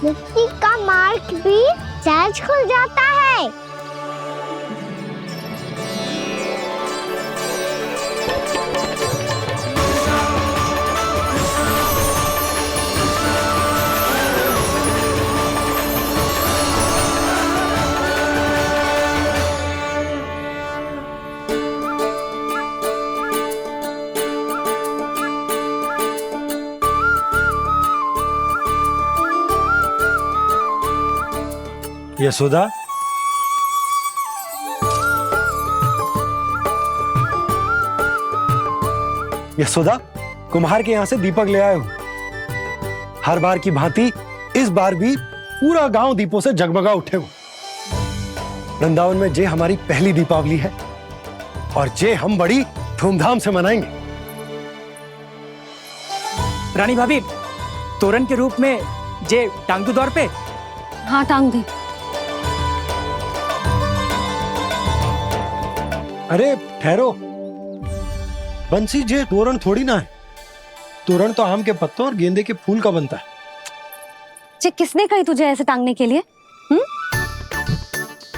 मिट्टी का मार्ग भी सहज खुल जाता है। यशोदा, यशोदा, कुम्हार के यहां से दीपक ले आए हो। हर बार की भांति इस बार भी पूरा गांव दीपों से जगमगा उठे हो। वृंदावन में जे हमारी पहली दीपावली है और जे हम बड़ी धूमधाम से मनाएंगे। रानी भाभी, तोरण के रूप में जे टांग दो द्वार पे। हाँ, टांग दी। अरे ठहरो, बंसी, जे तोरण थोड़ी ना है। तोरण तो आम के पत्तों और गेंदे के फूल का बनता है। जे किसने कही तुझे ऐसे टांगने के लिए?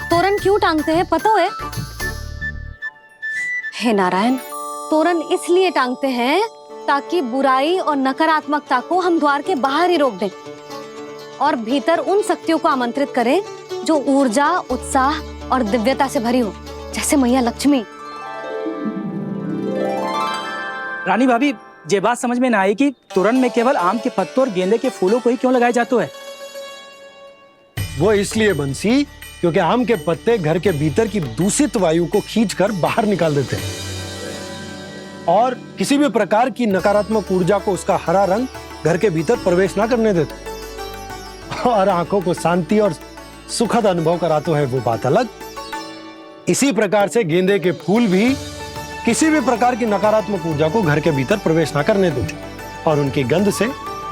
तोरण क्यों टांगते हैं पता है? हे नारायण, तोरण इसलिए टांगते हैं ताकि बुराई और नकारात्मकता को हम द्वार के बाहर ही रोक दें और भीतर उन शक्तियों को आमंत्रित करें जो ऊर्जा, उत्साह और दिव्यता से भरी हो, जैसे मैया लक्ष्मी। रानी भाभी, ये बात समझ में ना आई कि तोरण में केवल आम के पत्तों और गेंदे के फूलों को ही क्यों लगाया जाता है? वो इसलिए बंसी, क्योंकि आम के पत्ते घर के भीतर की दूषित वायु को खींचकर बाहर निकाल देते हैं और किसी भी प्रकार की नकारात्मक ऊर्जा को उसका हरा रंग घर के भीतर प्रवेश ना करने देते और आंखों को शांति और सुखद अनुभव कराते है, वो बात अलग। इसी प्रकार से गेंदे के फूल भी किसी भी प्रकार की नकारात्मक ऊर्जा को घर के भीतर प्रवेश ना करने देते और उनकी गंध से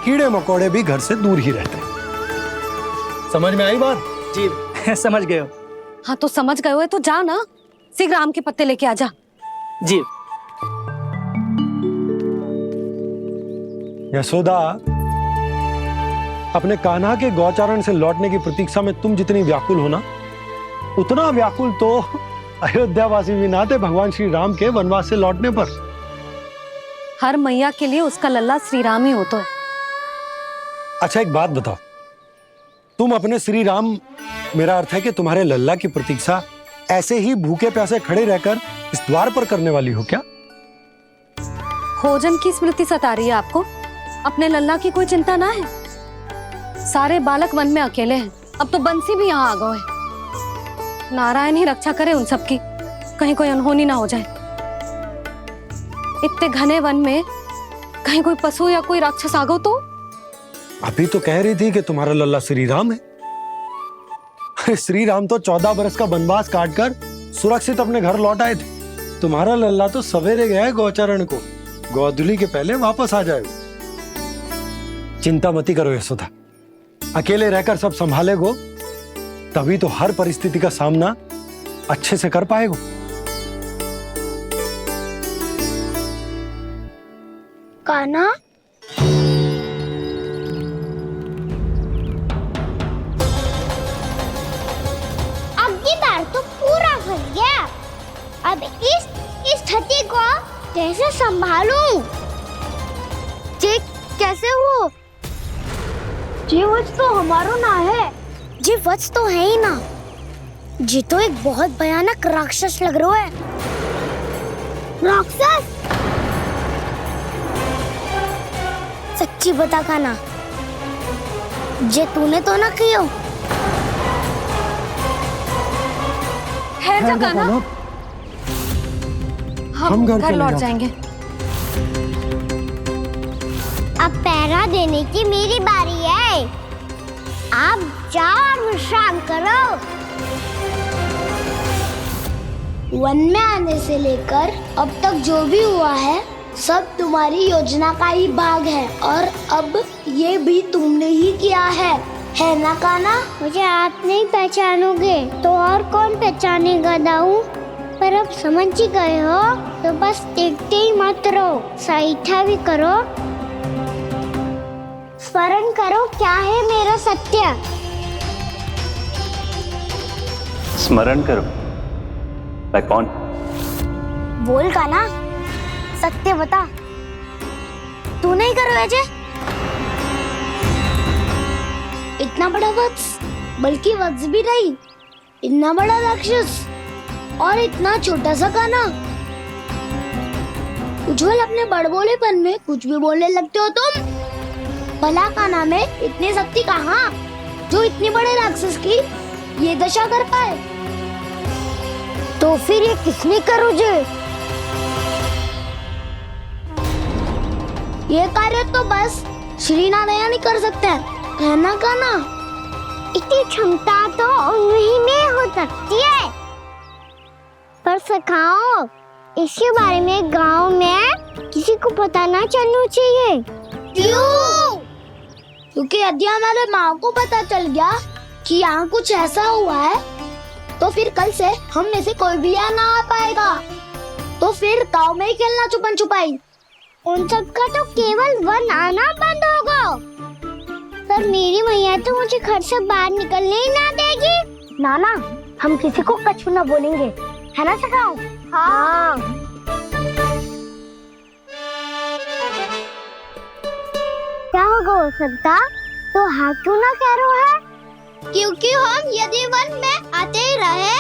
कीड़े मकोड़े भी घर से दूर ही रहते हैं। समझ में आई बात? जी, समझ गए हो। हाँ, तो समझ गए हो तो जा ना, शीघ्र आम के पत्ते लेके आजा। जी। यशोदा, अपने कान्हा के गौचारण से लौटने की प्रतीक्षा में तुम जितनी व्याकुल हो ना, उतना व्याकुल तो अयोध्यावासी भी ना थे भगवान श्री राम के वनवास से लौटने पर। हर मैया के लिए उसका लल्ला श्री राम ही होता है। अच्छा, एक बात बताओ, तुम अपने श्री राम, मेरा अर्थ है कि तुम्हारे लल्ला की प्रतीक्षा ऐसे ही भूखे प्यासे खड़े रहकर इस द्वार पर करने वाली हो क्या? भोजन की स्मृति सता रही है आपको? अपने लल्ला की कोई चिंता ना है। सारे बालक वन में अकेले हैं, अब तो बंसी भी यहाँ आ गए हैं। नारायण ही रक्षा करे उन सबकी, कहीं कोई अनहोनी ना हो जाए। इतने घने वन में कहीं कोई पशु या कोई राक्षस आ गो तो? अभी तो कह रही थी कि तुम्हारा लल्ला श्री राम है। श्री राम तो 14 बरस का वनवास काटकर सुरक्षित अपने घर लौट आए थे। तुम्हारा लल्ला तो सवेरे गया है गौचरण को, गोधूली के पहले वापस आ जाएगा। चिंता मती करो यशोदा, अकेले रहकर सब संभालेगो तभी तो हर परिस्थिति का सामना अच्छे से कर पाएगो। कान्हा, अब की बार तो पूरा फंस गया। अब इस स्थिति को कैसे संभालूं? जे कैसे हो? जे वच तो हमारो ना है। जे वच तो है ही ना। जी तो एक बहुत भयानक राक्षस लग रहा है। राक्षस? सच्ची बता कान्हा, जे तूने तो ना कियो? है जा कान्हा, हम घर लौट जाएंगे। अब पहरा देने की मेरी बारी है। आप जाओ और विश्राम करो। वन में आने से लेकर अब तक जो भी हुआ है सब तुम्हारी योजना का ही भाग है और अब ये भी तुमने ही किया है ना कान्हा? मुझे आप नहीं पहचानोगे तो और कौन पहचानेगा दाऊ? पर अब समझ ही गए हो तो बस देखते ही मत रहो, सईठा भी करो, स्मरण करो क्या है मेरा या सत्य? स्मरण करो। मैं कौन? बोल कान्हा, सत्य बता। तू नहीं करो अजय? इतना बड़ा वत्स, बल्कि वत्स भी नहीं, इतना बड़ा राक्षस और इतना छोटा सा कान्हा। उज्जवल, अपने बड़बोलेपन में कुछ भी बोलने लगते हो तुम। भला कान्हा में इतनी शक्ति कहाँ जो इतनी बड़े राक्षस की ये दशा कर पाए? तो फिर ये किसने करो जे? ये कार्य तो बस श्री नारायण ही कर सकते हैं, है ना कान्हा? इतनी क्षमता तो उन्हीं में हो सकती है, पर सखाओ, इसके बारे में गांव में किसी को पता ना चलना चाहिए। क्यों? क्योंकि यदि हमारे माँ को पता चल गया कि यहाँ कुछ ऐसा हुआ है, तो फिर कल से हम में से कोई भी यहाँ ना आ पाएगा। तो फिर गाँव में ही खेलना छुपन छुपाई। उन सब का तो केवल वन आना बंद होगा, पर मेरी मैया तो मुझे घर से बाहर निकलने ही ना देगी। नाना, हम किसी को कछु ना बोलेंगे, है ना सखाओ? हाँ। क्या होगा हो सकता? तो हाँ क्यों ना कह रहा है? क्योंकि हम यदि वन में आते ही रहे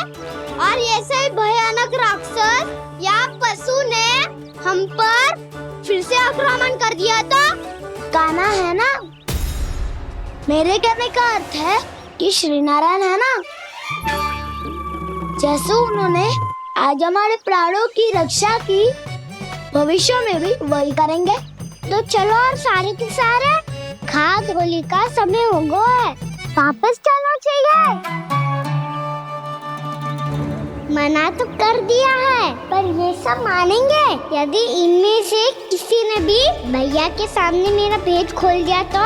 और ऐसे भयानक राक्षस या पशु ने हम पर फिर से आक्रमण कर दिया तो? कान्हा, है ना? मेरे कहने का अर्थ है कि श्री नारायण है ना, जैसे उन्होंने आज हमारे प्राणों की रक्षा की, भविष्य में भी वही करेंगे। तो चलो और सारे के सारे खाद होली का समय हो गया है, वापस चलना चाहिए। मना तो कर दिया है, पर ये सब मानेंगे यदि इनमें से किसी ने भी भैया के सामने मेरा पेट खोल दिया तो?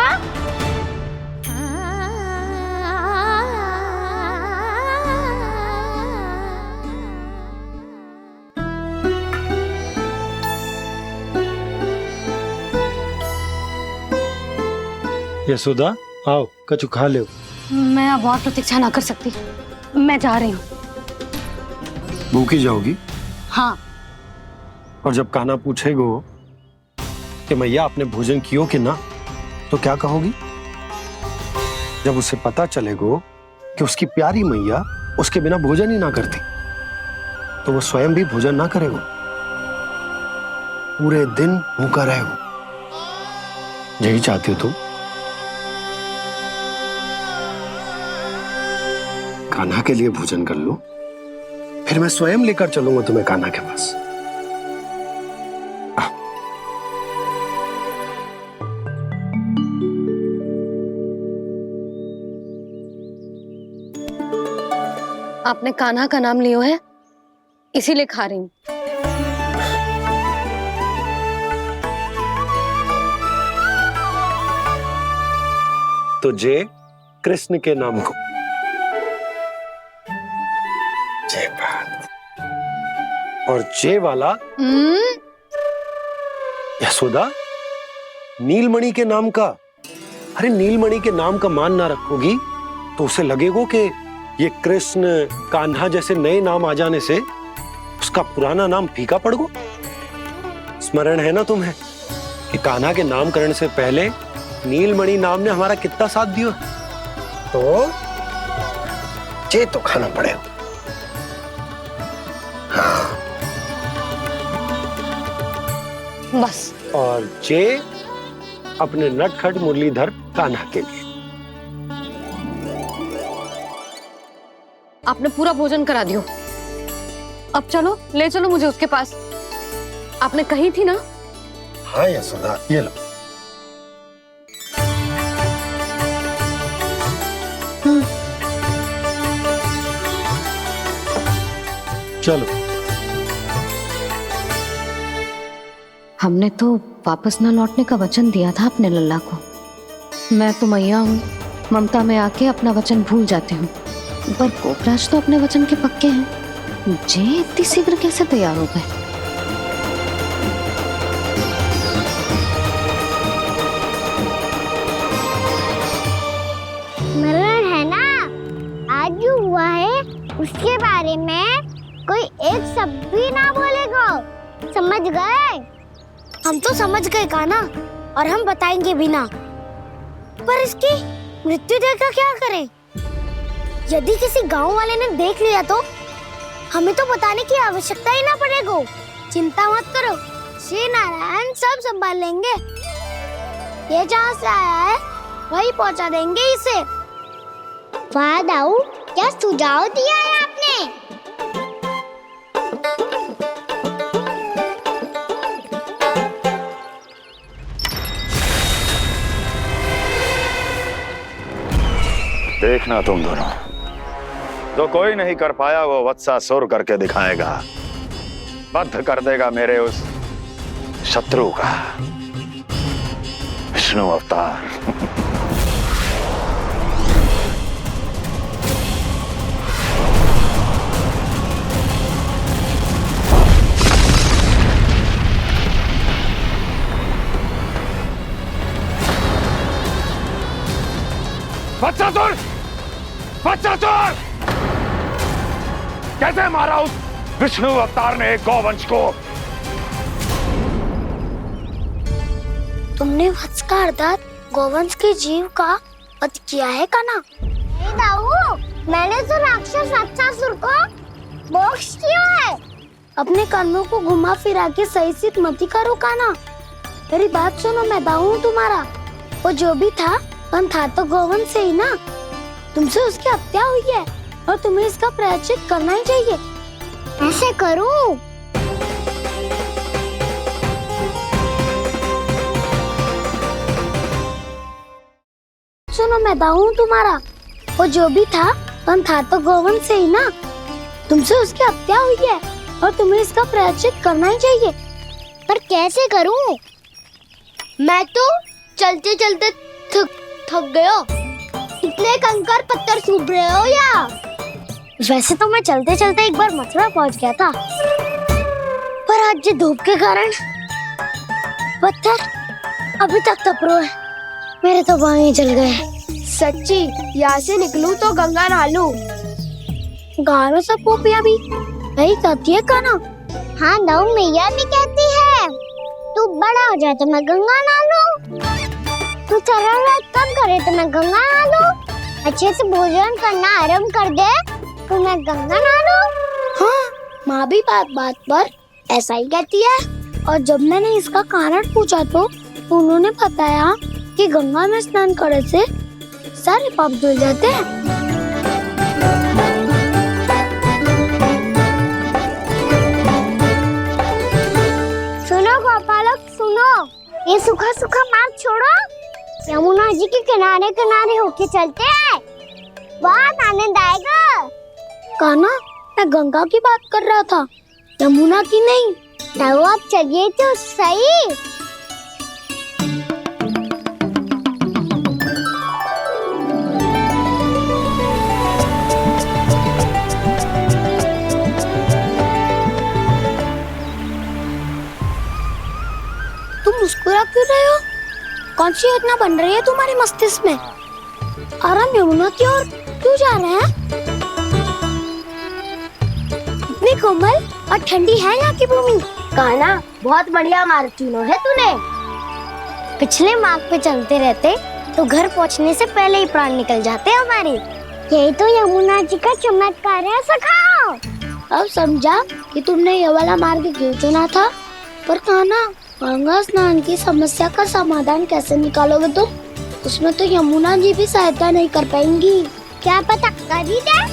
यशोदा, आओ कछु खा लो। मैं अब और प्रतीक्षा ना कर सकती, मैं जा रही हूँ। भूखी जाओगी? हाँ। और जब कान्हा पूछेगो कि मैया आपने भोजन कियो कि ना, तो क्या कहोगी? जब उसे पता चलेगो कि उसकी प्यारी मैया उसके बिना भोजन ही ना करती, तो वो स्वयं भी भोजन ना करेगो, पूरे दिन भूखा रहेगो। यही चाहती हो तुम? कान्हा के लिए भोजन कर लो, फिर मैं स्वयं लेकर चलूंगा तुम्हें कान्हा के पास। आपने कान्हा का नाम लियो है, इसीलिए खा रही हूँ। तो जय कृष्ण के नाम को। जय बात। और जय वाला यशोदा, नीलमणि के नाम का। अरे नीलमणि के नाम का मान ना रखोगी तो उसे लगेगा कि ये कृष्ण कान्हा जैसे नए नाम आ जाने से उसका पुराना नाम फीका पड़ गो। स्मरण है ना तुम्हें कि कान्हा के नामकरण से पहले नीलमणि नाम ने हमारा कितना साथ दिया? तो जे तो खाना पड़ेगा। हाँ। बस। और जे अपने नटखट मुरलीधर कान्हा के लिए। आपने पूरा भोजन करा दियो, अब चलो, ले चलो मुझे उसके पास। आपने कही थी ना? हाँ यशोदा, ये लो। चलो। हमने तो वापस न लौटने का वचन दिया था अपने लल्ला को। मैं तो मैया हूँ, ममता में आके अपना वचन भूल जाती हूँ, पर गोपराज तो अपने वचन के पक्के हैं। जे इतनी शीघ्र कैसे तैयार हो गए? उसके बारे में कोई एक शब्द भी ना बोलेगा, समझ गए? हम तो समझ गए कान्हा, और हम बताएंगे भी ना। पर इसकी मृत्यु देखकर क्या करें? यदि किसी गांव वाले ने देख लिया तो हमें तो बताने की आवश्यकता ही ना पड़ेगा। चिंता मत करो, श्री नारायण सब संभाल लेंगे। ये जहाँ से आया है वही पहुँचा देंगे इसे। वाह दाऊ, क्या सुझाव दिया है आपने। देखना तुम दोनों, जो कोई नहीं कर पाया वो वत्सासुर करके दिखाएगा, बद्ध कर देगा मेरे उस शत्रु का विष्णु अवतार। वत्सासुर! वत्सासुर! कैसे मारा उस विष्णु अवतार ने एक गौवंश को? तुमने वत्स का अर्थात गौवंश के जीव का वध किया है कान्हा। नहीं दाऊ, मैंने तो राक्षस वत्सासुर को मोक्ष दिया है। अपने कर्मों को घुमा फिरा के सही सिद्ध मत करो कान्हा। मेरी बात सुनो, मैं दाऊ हूँ तुम्हारा। वो जो भी था पर था तो गौवंश से ही ना। तुमसे उसकी हत्या हुई है और तुम्हें इसका प्रायश्चित करना ही चाहिए। ऐसे करूं? सुनो, मैं दाऊ हूँ तुम्हारा। वो जो भी था पर था तो गौवंश से ही ना। तुमसे उसकी हत्या हुई है और तुम्हें इसका प्रायश्चित करना ही चाहिए। पर कैसे करूं? मैं तो चलते चलते थक गया। इतने कंकर पत्थर सूख रहे हो या? वैसे तो मैं चलते चलते एक बार मथुरा पहुंच गया था, पर आज ये धूप के कारण पत्थर अभी तक तप रहे हैं। मेरे तो बाएं जल गए। सच्ची, यहाँ से निकलूं तो गंगा नहा लूं। गारो सब पोपिया भी यही कहती है कान्हा। हाँ दाऊ, मैया भी कहती है तू बड़ा हो जाए तो मैं गंगा नहा लूं, तू शरारत कम करे तो मैं गंगा नहा लूं, अच्छे से भोजन करना आरंभ कर दे तो मैं गंगा नहा लूं। हाँ, माँ भी बात बात पर ऐसा ही कहती है। और जब मैंने इसका कारण पूछा तो उन्होंने बताया कि गंगा में स्नान करने से सारे पाप धुल जाते हैं। सुनो गोपालक, सुनो, ये सूखा सूखा मार्ग छोड़ो, यमुना जी के किनारे किनारे होके चलते हैं, बहुत आनंद आएगा। कान्हा, मैं गंगा की बात कर रहा था, यमुना की नहीं। तो आप चलिए तो सही। तुम मुस्कुरा क्यों रहे हो? कौन सी योजना बन रही है तुम्हारे मस्तिष्क में? और हम यमुना की ओर क्यों जा रहे हैं? इतनी कोमल और ठंडी है यहाँ की भूमि। कान्हा, बहुत बढ़िया मार्ग चुना है तूने। पिछले मार्ग पे चलते रहते तो घर पहुँचने से पहले ही प्राण निकल जाते हमारे। यही तो यमुना जी का चमत्कार है सखा। अब समझा कि तुमने ये वाला मार्ग क्यों चुना था। पर कान्हा, गंगा स्नान की समस्या का समाधान कैसे निकालोगे तुम? उसमें तो यमुना जी भी सहायता नहीं कर पाएंगी। क्या पता कर ही दे।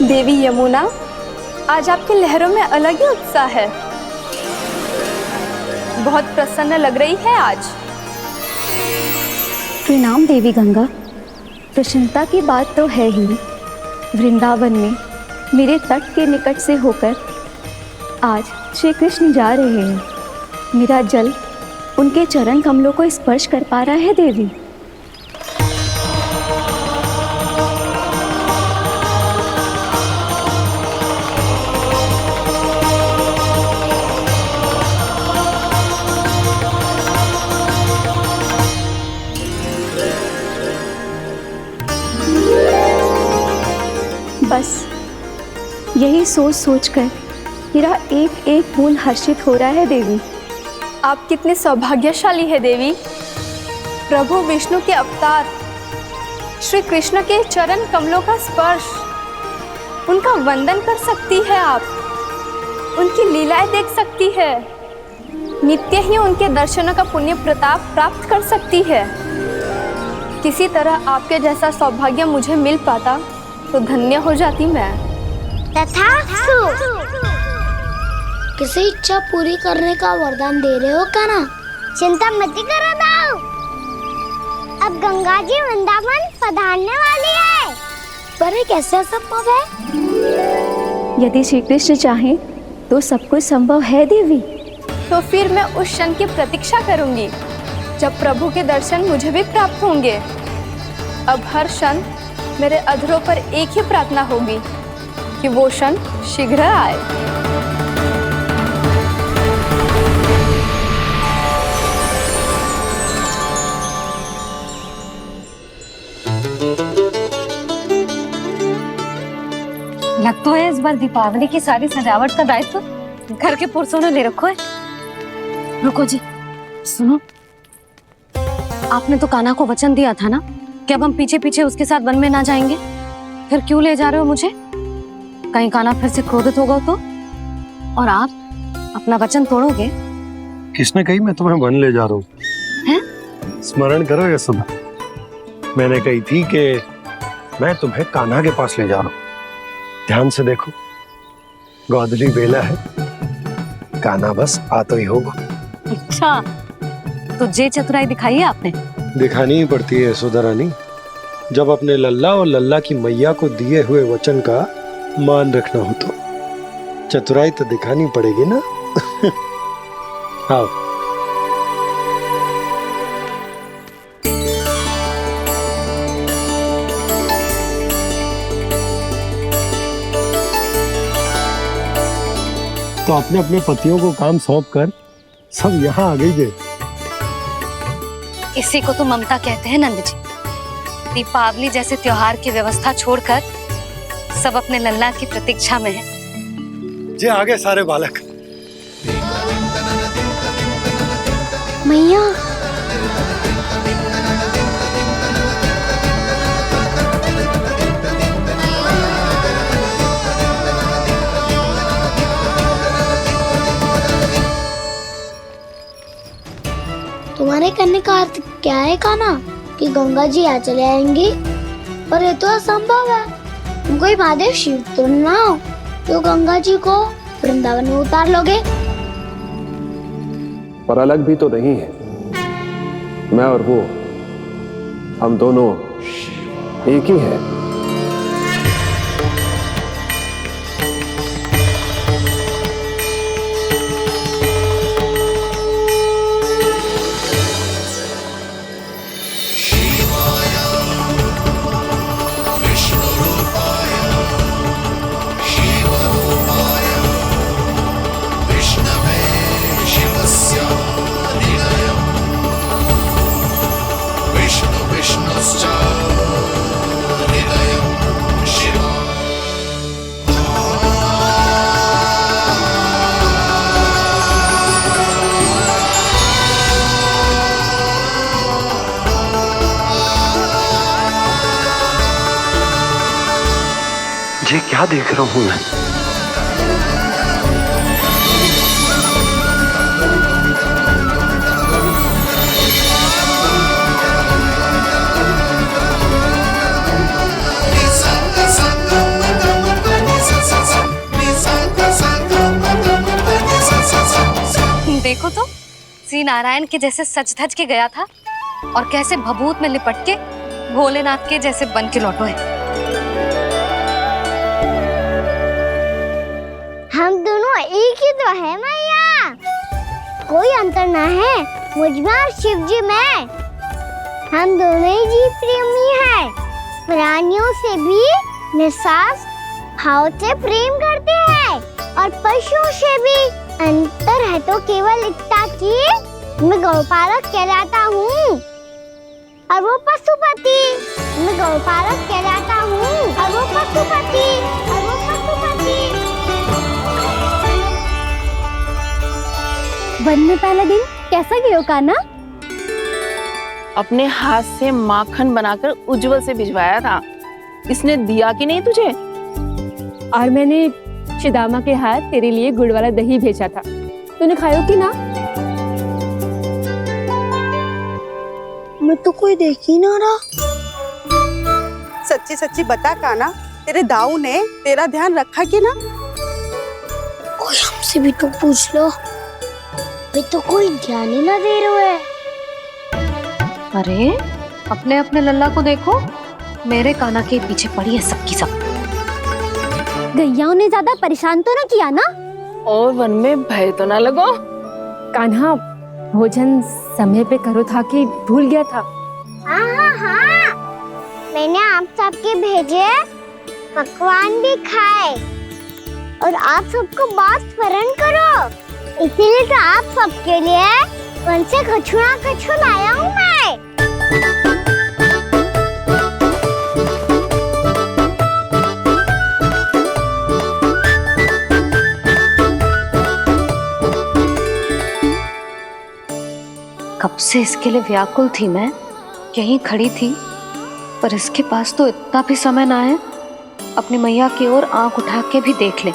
देवी यमुना, आज आपकी लहरों में अलग ही उत्साह है। बहुत प्रसन्न लग रही है आज। प्रणाम देवी गंगा। प्रसन्नता की बात तो है ही। वृंदावन में मेरे तट के निकट से होकर आज श्री कृष्ण जा रहे हैं। मेरा जल उनके चरण कमलों को स्पर्श कर पा रहा है देवी। बस यही सोच सोचकर मेरा एक एक बूंद हर्षित हो रहा है देवी। आप कितने सौभाग्यशाली है देवी। प्रभु विष्णु के अवतार श्री कृष्ण के चरण कमलों का स्पर्श, उनका वंदन कर सकती है आप, उनकी लीलाएं देख सकती है, नित्य ही उनके दर्शनों का पुण्य प्रताप प्राप्त कर सकती है। किसी तरह आपके जैसा सौभाग्य मुझे मिल पाता तो धन्य हो जाती मैं। तथास्तु। किसी इच्छा पूरी करने का वरदान दे रहे हो कान्हा? चिंता मत करो दाऊ, अब गंगा जी वृंदावन पधारने वाली है। पर ये कैसे संभव है? यदि श्री कृष्ण चाहे तो सब कुछ संभव है देवी। तो फिर मैं उस क्षण की प्रतीक्षा करूंगी जब प्रभु के दर्शन मुझे भी प्राप्त होंगे। अब हर क्षण मेरे अधरों पर एक ही प्रार्थना होगी कि वो क्षण शीघ्र आए। लग तो है इस बार दीपावली की सारी सजावट का दायित्व घर के पुरुषों ने ले रखो है। रुको जी, सुनो, आपने तो कान्हा को वचन दिया था ना कि अब हम पीछे पीछे उसके साथ वन में ना जाएंगे। फिर क्यों ले जा रहे हो मुझे? कहीं कान्हा फिर से क्रोधित होगा तो? और आप अपना वचन तोड़ोगे? किसने कही मैं तुम्हें वन ले जा रहा हूँ? स्मरण करो ये सुबह मैंने कही थी कि मैं तुम्हें कान्हा के पास ले जा रहा हूँ। ध्यान से देखो, गोधली बेला है, कान्हा बस आ तो ही होगा। अच्छा, तो जे चतुराई दिखाई है आपने? दिखानी ही पड़ती है यशोदा रानी, जब अपने लल्ला और लल्ला की मैया को दिए हुए वचन का मान रखना हो तो चतुराई तो दिखानी पड़ेगी ना। आओ। तो अपने अपने पतियों को काम सौंप कर सब यहाँ आ गई थे। इसी को तो ममता कहते हैं नंद जी। दीपावली जैसे त्योहार की व्यवस्था छोड़कर सब अपने लल्ला की प्रतीक्षा में हैं। जे आगे सारे बालक। मैया, तुम्हारे कहने का अर्थ क्या है कान्हा? कि गंगा जी यहाँ चले आएंगी? पर ये तो असंभव है। तुम कोई महादेव शिव तो ना हो तो गंगा जी को वृंदावन में उतार लोगे? पर अलग भी तो नहीं है। मैं और वो, हम दोनों एक ही हैं। ये क्या देख रहा हूँ मैं? देखो तो, श्री नारायण के जैसे सज धज के गया था और कैसे भभूत में लिपट के भोलेनाथ के जैसे बन के लौटो है। हम दोनों एक ही तो है मैया, कोई अंतर ना है मुझ में और शिव जी में। हम दोनों ही जीव प्रेमी हैं, प्राणियों से भी निस्वार्थ भाव से प्रेम करते हैं और पशुओं से भी। अंतर है तो केवल इतना कि मैं गौपालक कहलाता हूँ और वो पशुपति। मैं गौपालक कहलाता हूँ और वो पशुपति, और वो पशुपति। वन में पहला दिन कैसा गया कान्हा? अपने हाथ से माखन बनाकर उज्जवल से भिजवाया था। इसने दिया कि नहीं तुझे? और मैंने शिदामा के हाथ तेरे लिए गुड़ वाला दही भेजा था, तूने खायो कि ना? मैं तो कोई देख ही ना रहा। सच्ची सच्ची बता कान्हा, तेरे दाऊ ने तेरा ध्यान रखा कि ना? कोई हमसे भी तो पूछ लो, वे तो कोई ध्यान ही ना दे रहे हैं। अरे अपने अपने लल्ला को देखो, मेरे कान्हा के पीछे पड़ी है सबकी सब। गैयाओं ने ज्यादा परेशान तो ना किया ना? और वन में भय तो ना लगो? कान्हा भोजन समय पे करो था कि भूल गया था? हाँ, मैंने आप सबके भेजे पकवान भी खाए और आप सबको बात स्मरण करो, इसीलिए तो आप सबके लिए वन से कछु लाया हूँ मैं। कब से इसके लिए व्याकुल थी मैं, यहीं खड़ी थी, पर इसके पास तो इतना भी समय ना है अपनी मैया की ओर आंख उठा के भी देख ले।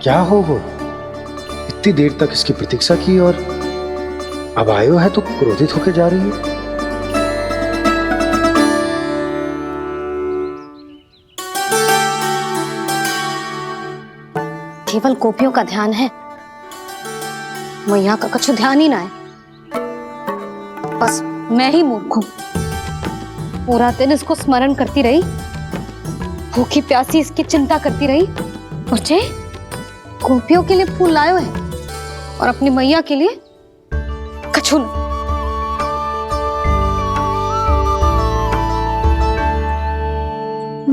क्या हो वो? इतनी देर तक इसकी प्रतीक्षा की और अब आयो है तो क्रोधित होकर जा रही है। केवल गोपियों का ध्यान है, मैया का कछु ध्यान ही ना है। बस मैं ही मूर्ख हूं, पूरा दिन इसको स्मरण करती रही, भूखी प्यासी इसकी चिंता करती रही। मुझे गोपियों के लिए फूल लायो है और अपनी मैया के लिए कछु न।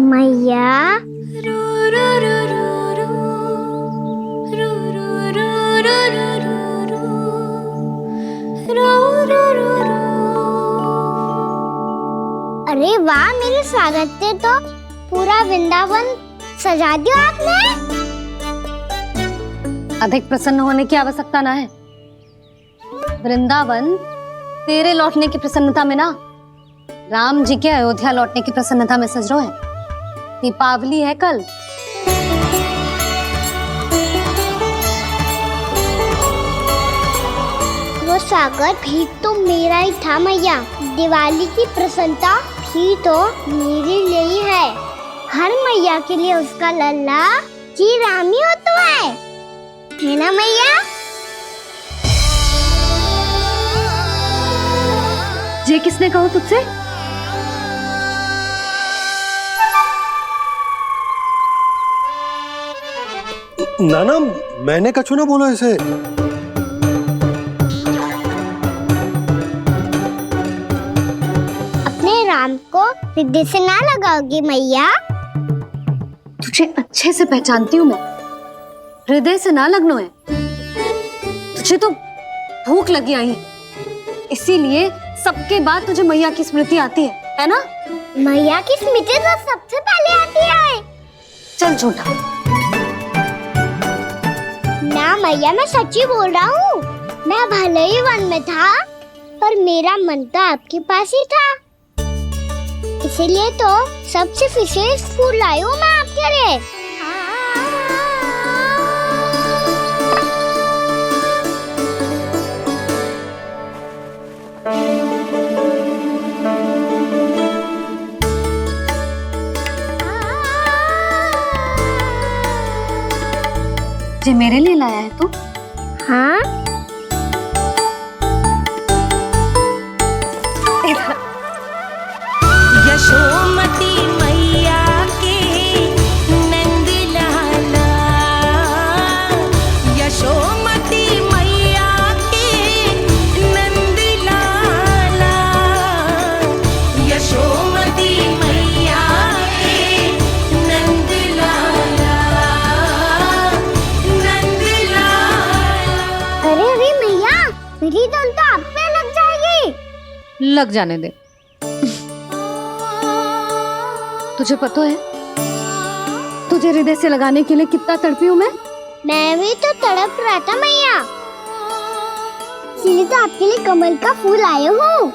मैया अरे वाह, मेरे स्वागत से तो पूरा वृंदावन सजा दिया आपने। अधिक प्रसन्न होने की आवश्यकता ना है। वृंदावन तेरे लौटने की प्रसन्नता में ना, राम जी के अयोध्या लौटने की प्रसन्नता में सज रहे हैं। दीपावली है कल। वो स्वागत भी तो मेरा ही था मैया। दिवाली की प्रसन्नता भी तो मेरे लिए ही है। हर मैया के लिए उसका लल्ला जी राम ही होता है ना मैया? ये किसने कहा तुझसे? नाना, मैंने कछु ना बोला इसे। अपने राम को हृदय से ना लगाओगी मैया? तुझे अच्छे से पहचानती हूँ मैं, हृदय से ना लगनो है। तुझे तो भूख लगी आई, इसीलिए सबके बाद तुझे मैया की स्मृति आती है ना? मैया की स्मृति तो सबसे पहले आती है। चल झूठा। ना मैया, मैं सच्ची बोल रहा हूँ। मैं भले ही वन में था, पर मेरा मन तो आपके पास ही था। इसीलिए तो सबसे विशेष फूल लाई हूँ मैं आपके लिए। जे मेरे लिए लाया है तू? हाँ, यशोमती मैया के नंद लाला, यशोमती मैया के नंद लाला, यशोमती मैया के नंद लाला, नंद लाला। अरे अरे मैया, मेरी दाल तो आप पे लग जाएगी। लग जाने दे। तुझे पता है तुझे हृदय से लगाने के लिए कितना तड़पी हूँ मैं भी तो तड़प रहा था मैया, इसलिए तो आपके लिए कमल का फूल आया हूँ।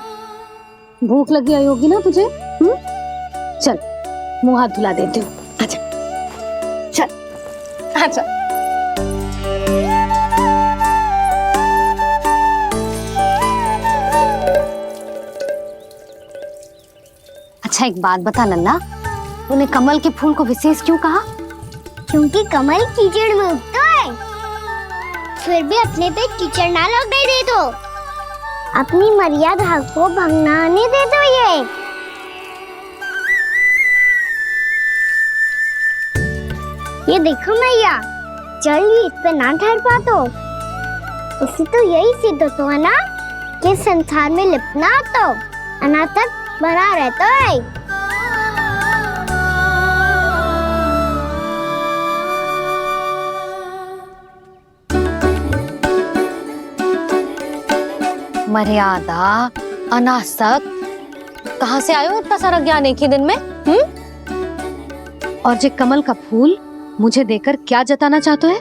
भूख लगी आई होगी ना तुझे? चल मुंह हाथ धुला देती हूँ। आजा चल आजा। अच्छा एक बात बता लल्ला, तूने कमल के फूल को विशेष क्यों कहा? क्योंकि कमल कीचड़ में उगता है, फिर भी अपने पे कीचड़ ना लगने दे दो, अपनी मर्यादा को भंगना नहीं दे दो। ये देखो मैया, जल भी इस पे ना ठहर पा तो इससे तो यही सिद्ध होता है ना कि संसार में लिपना तो अनाथ तक बना रहता है। मर्यादा, अनासक्त, कहाँ से आयो इतना सारा ज्ञान एक ही दिन में? और जे कमल का फूल मुझे देकर क्या जताना चाहते है?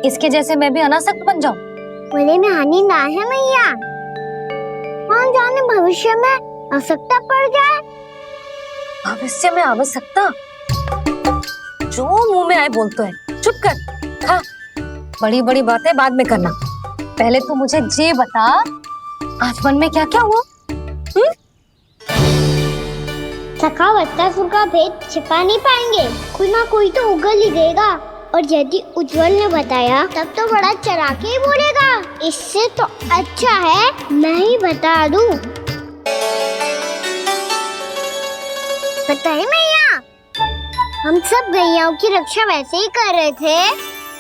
इसके जैसे मैं भी अनासक्त बन जाऊं? बोले में हानि ना है मैया, कौन जाने भविष्य में आवश्यकता पड़ जाए। भविष्य में आवश्यकता? जो मुंह में आए बोलते हैं, चुप कर। हाँ, बड़ी बड़ी बातें बाद में करना, पहले तो मुझे ये बता आज वन में क्या क्या हुआ? सखा बत्तासुर का भेद छिपा नहीं पाएंगे, कोई ना कोई तो उगल ही देगा, और यदि उज्जवल ने बताया तब तो बड़ा चढ़ा के ही बोलेगा। इससे तो अच्छा है मैं ही बता दूं। पता है मैया, हम सब गैयाओं की रक्षा वैसे ही कर रहे थे,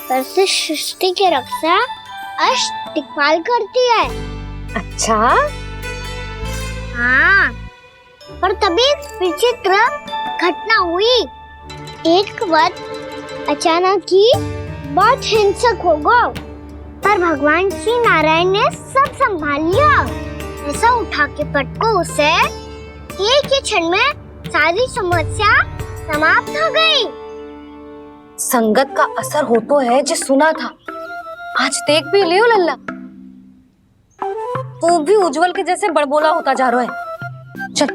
पर से सृष्टि की रक्षा अष्ट दिक्पाल करती है। अच्छा? हाँ, पर तभी विचित्र घटना हुई। एक बार अचानक ही बहुत हिंसक हो गया, पर भगवान श्री नारायण ने सब संभाल लिया। ऐसा उठा के पटको उसे, एक ही क्षण में सारी समस्या समाप्त हो गई। संगत का असर हो तो है, जो सुना था आज देख भी लियो लल्ला, तू भी उज्जवल के जैसे बड़बोला होता जा रहा है। चल।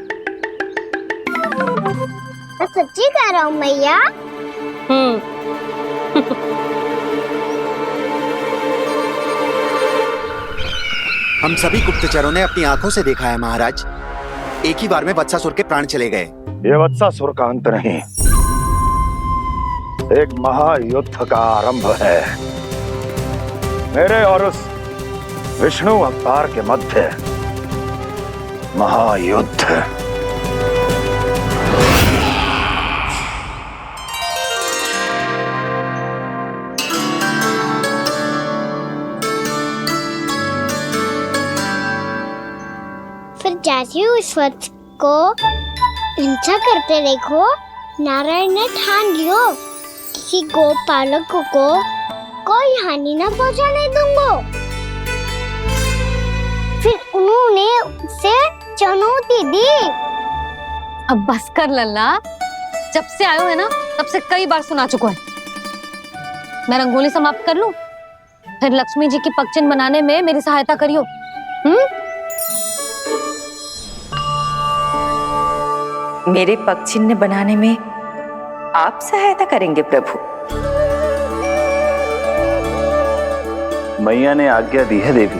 मैं सच्ची कह रहा हूँ मैया। हम सभी गुप्तचरों ने अपनी आंखों से देखा है महाराज, एक ही बार में वत्सासुर के प्राण चले गए। ये वत्सासुर का अंत नहीं, एक महायुद्ध का आरंभ है। मेरे और उस विष्णु अवतार के मध्य महायुद्ध। फिर जैसे ही उस वत्स को हिंसा करते देखो, नारायण ने ठान लियो किसी गोपालक को कोई हानि न पहुंचाने दूंगा। फिर उन्होंने उसे चुनौती दी। अब बस कर लल्ला, जब से आयो है ना तब से कई बार सुना चुका है। मैं रंगोली समाप्त कर लूं, फिर लक्ष्मी जी की पगचिन बनाने में मेरी सहायता करियो। मेरे पगचिन्ह बनाने में आप सहायता करेंगे प्रभु? मैया ने आज्ञा दी है देवी,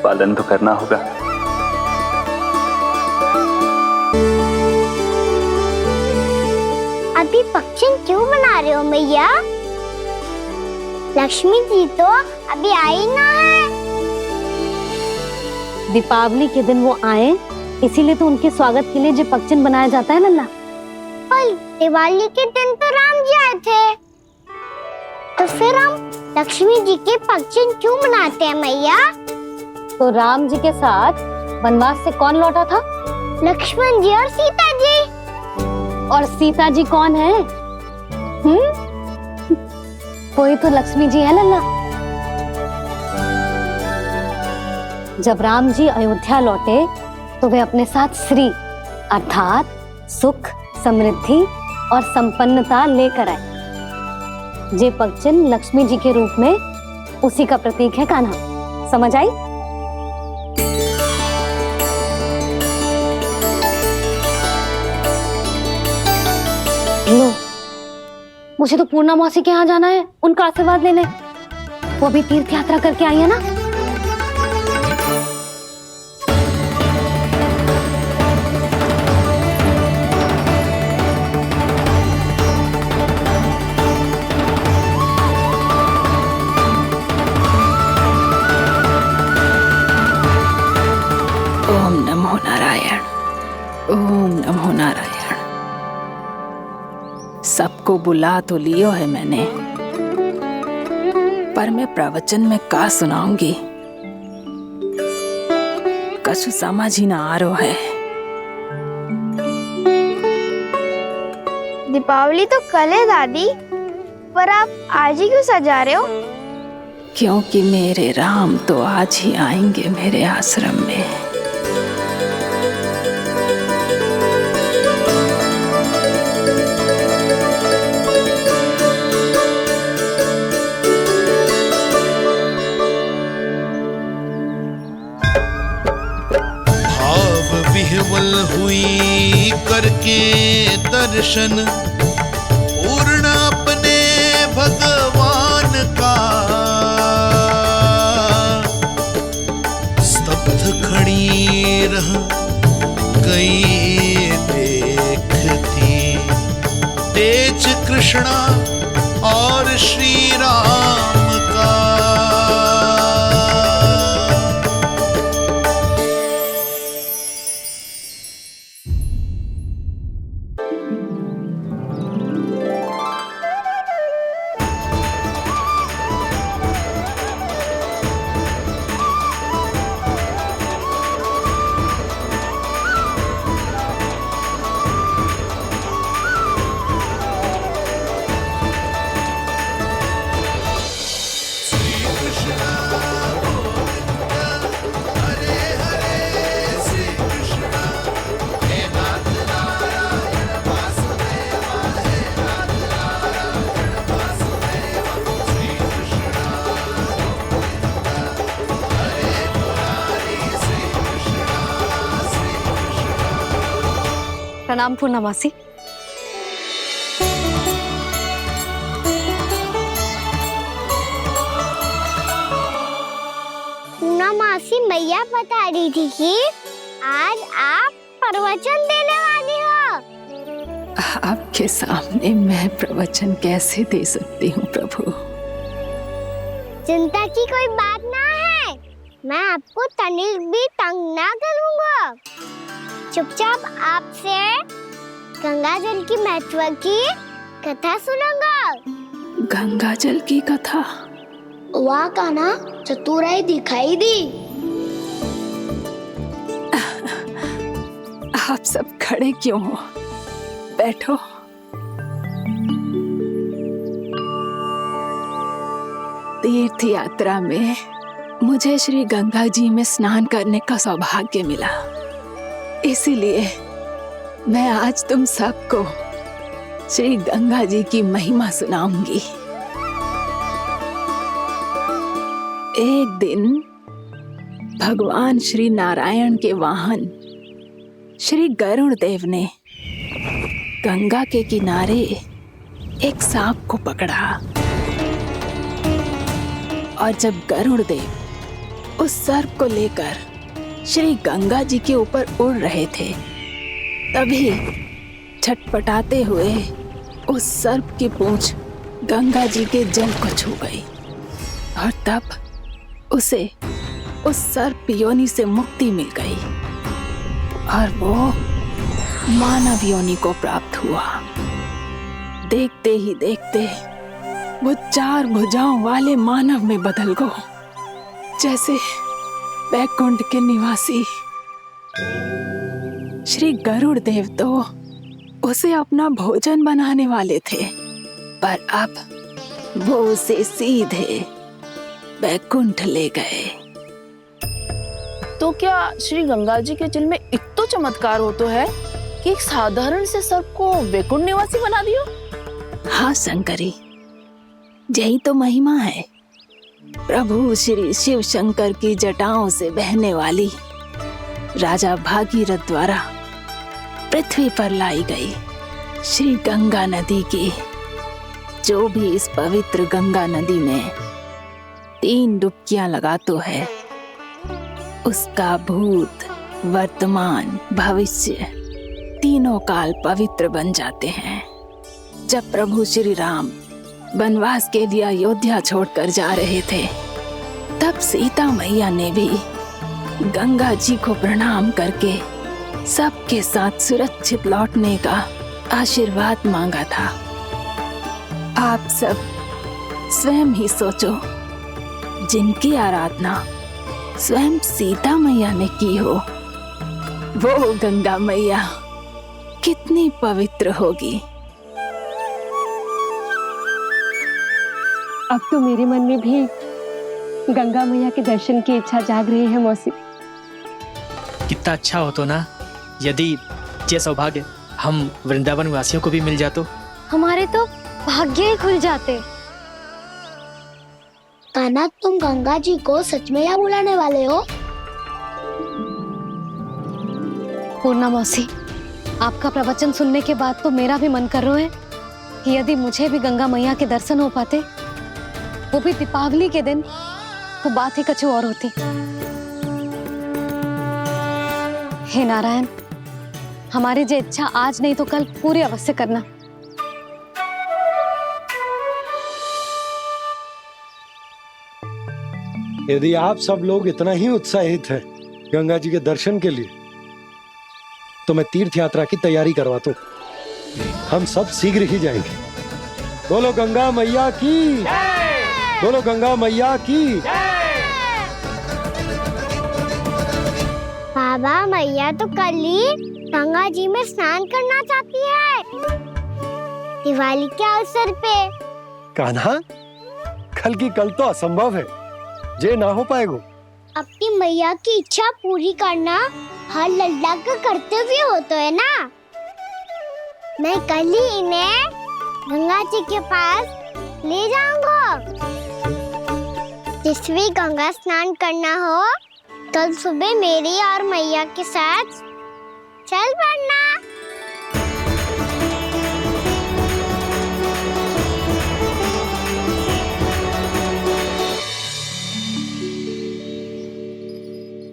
पालन तो करना होगा। अभी पक्षी क्यों बना रहे हो मैया? लक्ष्मी जी तो अभी आई ना है। दीपावली के दिन वो आए, इसीलिए तो उनके स्वागत के लिए जो पक्षी बनाया जाता है लल्ला। पर दिवाली के दिन तो राम जी आए थे, तो फिर हम लक्ष्मी जी के पक्षी क्यों बनाते हैं मैया? तो राम जी के साथ वनवास से कौन लौटा था? लक्ष्मण जी और सीता जी। और सीता जी कौन है? कोई तो लक्ष्मी जी है लल्ला। जब राम जी अयोध्या लौटे तो वे अपने साथ श्री अर्थात सुख, समृद्धि और संपन्नता लेकर आए। जे पक्षिन लक्ष्मी जी के रूप में उसी का प्रतीक है कान्हा। समझ आई? लो, मुझे तो पूर्णा मौसी के यहाँ जाना है, उनका आशीर्वाद लेने। वो भी तीर्थ यात्रा करके आई है ना। ओम नमो नारायण, ओम नमो नारायण। सबको बुला तो लियो है मैंने, पर मैं प्रवचन में का सुनाऊंगी, कछु समझ ही ना आ रहा है। दीपावली तो कल है दादी, पर आप आज ही क्यों सजा रहे हो? क्योंकि मेरे राम तो आज ही आएंगे मेरे आश्रम में। विह्वल हुई करके दर्शन, पूर्ण अपने भगवान का, स्तब्ध खड़ी रह गई देखती तेज कृष्णा और श्री राम का। प्रणाम पूर्णा मौसी। पूर्णा मौसी मैया बता रही थी कि आज आप प्रवचन देने वाली हो। आपके सामने मैं प्रवचन कैसे दे सकती हूँ प्रभु? चिंता की कोई बात ना है, मैं आपको तनिक भी तंग ना करूँगा। चुपचाप आपसे गंगा जल की महत्व की कथा सुनूंगा। गंगा जल की कथा? वाह कान्हा, चतुराई दिखाई दी। आप सब खड़े क्यों हो? बैठो। तीर्थ यात्रा में मुझे श्री गंगा जी में स्नान करने का सौभाग्य मिला, इसीलिए मैं आज तुम सबको श्री गंगा जी की महिमा सुनाऊंगी। एक दिन भगवान श्री नारायण के वाहन श्री गरुड़ देव ने गंगा के किनारे एक सांप को पकड़ा, और जब गरुड़ देव उस सर्प को लेकर श्री गंगा जी के ऊपर उड़ रहे थे, तभी छटपटाते हुए उस सर्प की पूंछ गंगा जी के जल को छू गई और तब उसे उस सर्प योनि से मुक्ति मिल गई और वो मानव योनि को प्राप्त हुआ। देखते ही देखते वो 4 भुजाओं वाले मानव में बदल गो, जैसे वैकुंठ के निवासी श्री गरुड़ देव तो उसे अपना भोजन बनाने वाले थे, पर अब वो उसे सीधे वैकुंठ ले गए। तो क्या श्री गंगा जी के जल में इतना चमत्कार हो तो है कि एक साधारण से सर्प को वैकुंठ निवासी बना दियो? हाँ शंकरी, यही तो महिमा है। प्रभु श्री शिव शंकर की जटाओं से बहने वाली राजा भागीरथ द्वारा पृथ्वी पर लाई गई श्री गंगा नदी की, जो भी इस पवित्र गंगा नदी में 3 डुबकियां लगातो है, उसका भूत, वर्तमान, भविष्य तीनों काल पवित्र बन जाते हैं। जब प्रभु श्री राम वनवास के लिए अयोध्या छोड़कर जा रहे थे, तब सीता मैया ने भी गंगा जी को प्रणाम करके सबके साथ सुरक्षित लौटने का आशीर्वाद मांगा था। आप सब स्वयं ही सोचो, जिनकी आराधना स्वयं सीता मैया ने की हो, वो गंगा मैया कितनी पवित्र होगी। अब तो मेरे मन में भी गंगा मैया के दर्शन की इच्छा जाग रही है मौसी। कितना अच्छा हो तो ना यदि ये सौभाग्य हम वृंदावन वासियों को भी मिल जातो। हमारे तो भाग्य ही खुल जाते। कान्हा, तुम गंगा जी को सच में यहाँ बुलाने वाले हो? पूर्णा मौसी, आपका प्रवचन सुनने के बाद तो मेरा भी मन कर रहा है कि यदि मुझे भी गंगा मैया के दर्शन हो पाते, वो भी दीपावली के दिन, तो बात ही कुछ और होती। हे नारायण, हमारी जो इच्छा आज नहीं तो कल पूरी अवश्य करना। यदि आप सब लोग इतना ही उत्साहित हैं गंगा जी के दर्शन के लिए, तो मैं तीर्थ यात्रा की तैयारी करवाता हूँ। हम सब शीघ्र ही जाएंगे। बोलो गंगा मैया की, बोलो गंगा मैया की। बाबा, मैया तो कल ही गंगा जी में स्नान करना चाहती है, दिवाली के अवसर पे। कान्हा, कल की कल तो असंभव है, जे ना हो पाएगा। अपनी मैया की इच्छा पूरी करना हर लल्ला का कर्तव्य होता है ना। मैं कल ही इन्हें गंगा जी के पास ले जाऊंगा। जिस भी गंगा स्नान करना हो, कल सुबह मेरी और मैया के साथ चल पड़ना।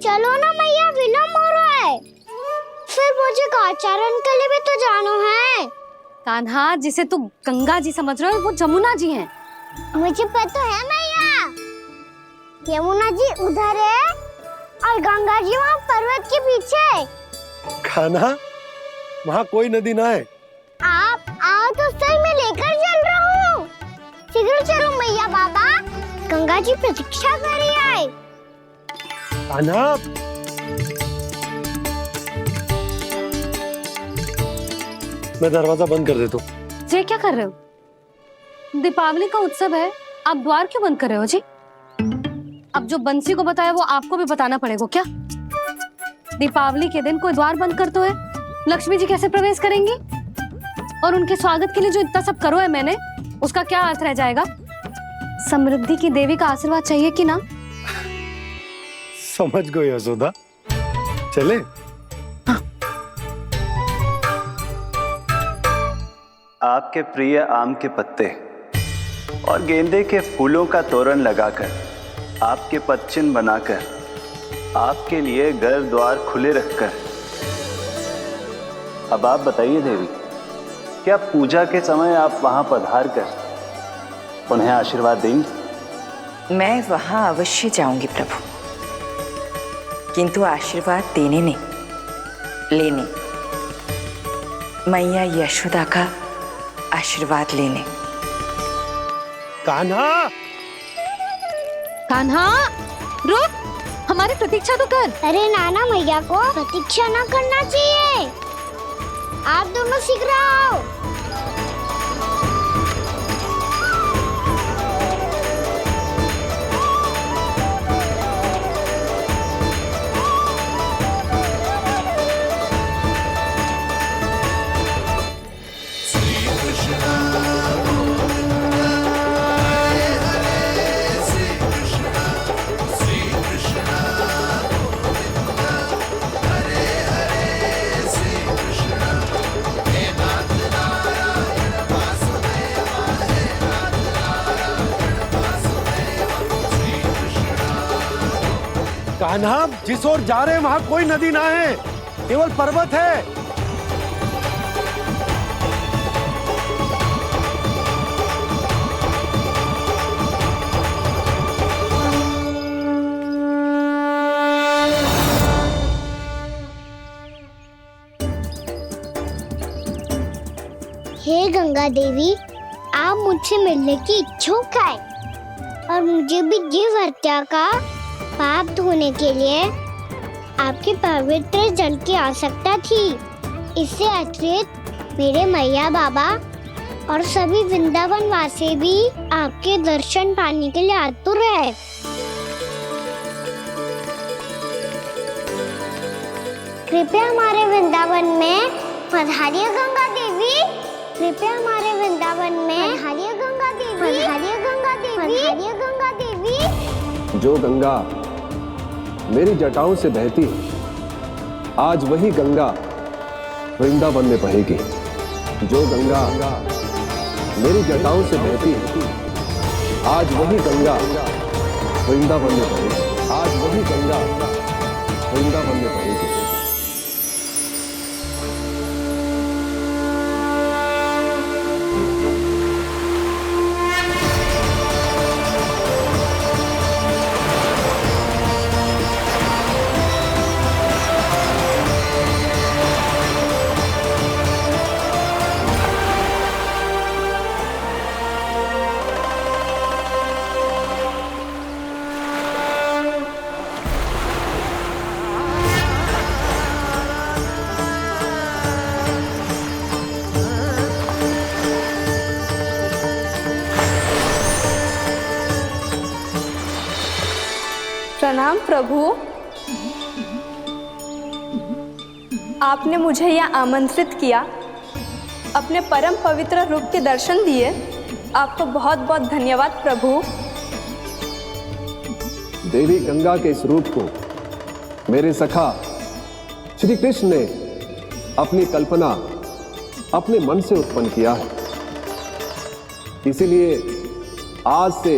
चलो ना मैया, विलम्ब हो रहा है। फिर मुझे गौचारण के लिए भी तो जाना है। कान्हा, जिसे तू गंगा जी समझ रहे हो, वो जमुना जी हैं। मुझे पता है मैया, यमुना जी उधर है और गंगा जी वहाँ पर्वत के पीछे। कान्हा, वहाँ कोई नदी ना है। आप आओ तो सही, मैं लेकर चल रहा हूँ। शीघ्र चलो मैया। बाबा, गंगा जी प्रतीक्षा कर रही है। कान्हा, मैं दरवाजा बंद कर देता हूँ। ये क्या कर रहे हो? दीपावली का उत्सव है, आप द्वार क्यों बंद कर रहे हो जी? अब जो बंसी को बताया वो आपको भी बताना पड़ेगा क्या? दीपावली के दिन कोई द्वार बंद कर तो है, लक्ष्मी जी कैसे प्रवेश करेंगी? और उनके स्वागत के लिए जो इतना सब करो है मैंने, उसका क्या अर्थ रह जाएगा? समृद्धि की देवी का आशीर्वाद चाहिए कि ना? समझ गई यशोदा, चले। आपके प्रिय आम के पत्ते और गेंदे के फूलों का तोरण लगाकर, आपके पदचिन्ह बनाकर, आपके लिए घर द्वार खुले रखकर, अब आप बताइए देवी, क्या पूजा के समय आप वहां पधार कर उन्हें आशीर्वाद देंगी? मैं वहां अवश्य जाऊंगी प्रभु, किंतु आशीर्वाद देने नहीं, लेने। मैया यशोदा का आशीर्वाद लेने। कान्हा, कान्हा रुक, हमारी प्रतीक्षा तो कर। अरे नाना, मैया को प्रतीक्षा ना करना चाहिए। आप दोनों सीख रहे हो। कान्हा, जिस ओर जा रहे हैं वहां कोई नदी ना है, केवल पर्वत है। हे गंगा देवी, आप मुझसे मिलने की इच्छुक है और मुझे भी जीव हत्या का पाप धोने के लिए आपके पवित्र जल की आवश्यकता थी। इससे अतिरिक्त मेरे मैया बाबा और सभी वृंदावन वासी भी आपके दर्शन पाने के लिए आतुर है। कृपया हमारे वृंदावन में पधारिए गंगा देवी। कृपया हमारे वृंदावन में पधारिए गंगा देवी। पधारिए गंगा देवी। पधारिए गंगा देवी। जो गंगा मेरी जटाओं से बहती है, आज वही गंगा वृंदावन में बहेगी। जो गंगा मेरी जटाओं से बहती है, आज वही गंगा वृंदावन में बहेगी। आज वही गंगा वृंदावन में बहेगी। प्रणाम प्रभु। आपने मुझे यहाँ आमंत्रित किया, अपने परम पवित्र रूप के दर्शन दिए। आपको बहुत बहुत धन्यवाद प्रभु। देवी गंगा के इस रूप को मेरे सखा श्री कृष्ण ने अपनी कल्पना अपने मन से उत्पन्न किया है। इसीलिए आज से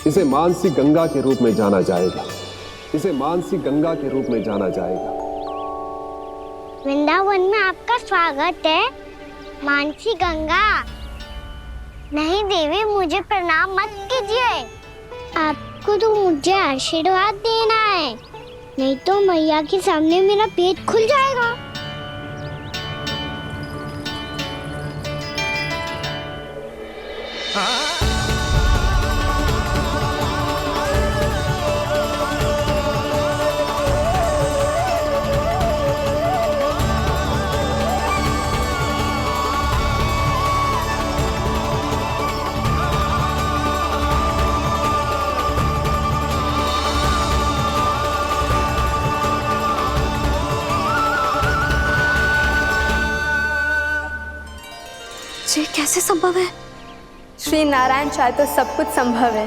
इसे मानसी गंगा के रूप में जाना जाएगा। इसे मानसी गंगा के रूप में जाना जाएगा। वृंदावन में आपका स्वागत है मानसी गंगा। नहीं देवी, मुझे प्रणाम मत कीजिए। आपको तो मुझे आशीर्वाद देना है, नहीं तो मैया के सामने मेरा पेट खुल जाएगा। ये कैसे संभव है? श्री नारायण चाहे तो सब कुछ संभव है।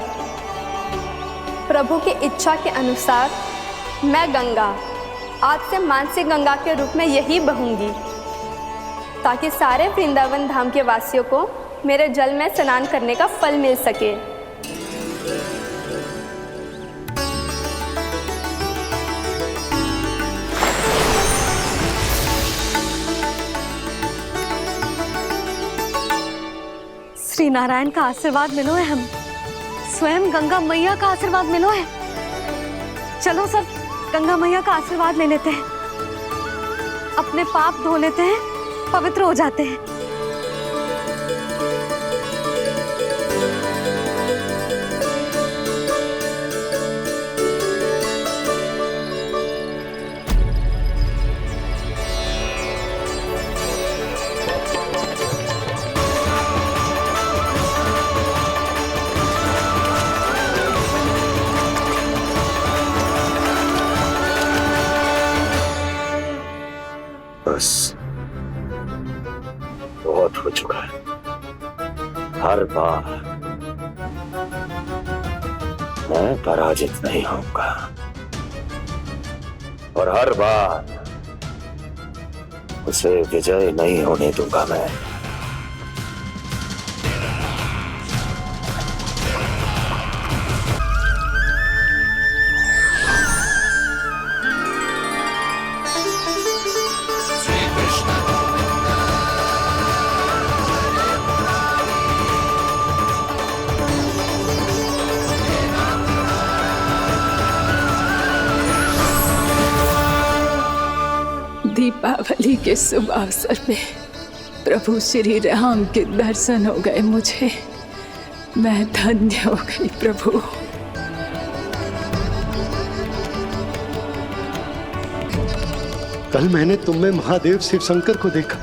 प्रभु की इच्छा के अनुसार मैं गंगा आज से मानसी गंगा के रूप में यही बहूंगी, ताकि सारे वृंदावन धाम के वासियों को मेरे जल में स्नान करने का फल मिल सके। श्री नारायण का आशीर्वाद मिलो है, हम स्वयं गंगा मैया का आशीर्वाद मिलो है। चलो सब गंगा मैया का आशीर्वाद ले लेते हैं, अपने पाप धो लेते हैं, पवित्र हो जाते हैं। बस बहुत हो चुका है। हर बार मैं पराजित नहीं होऊंगा और हर बार उसे विजय नहीं होने दूंगा मैं। दीपावली के शुभ अवसर पे प्रभु श्री राम के दर्शन हो गए मुझे। मैं धन्य हो गई प्रभु। कल मैंने तुम में महादेव शिव शंकर को देखा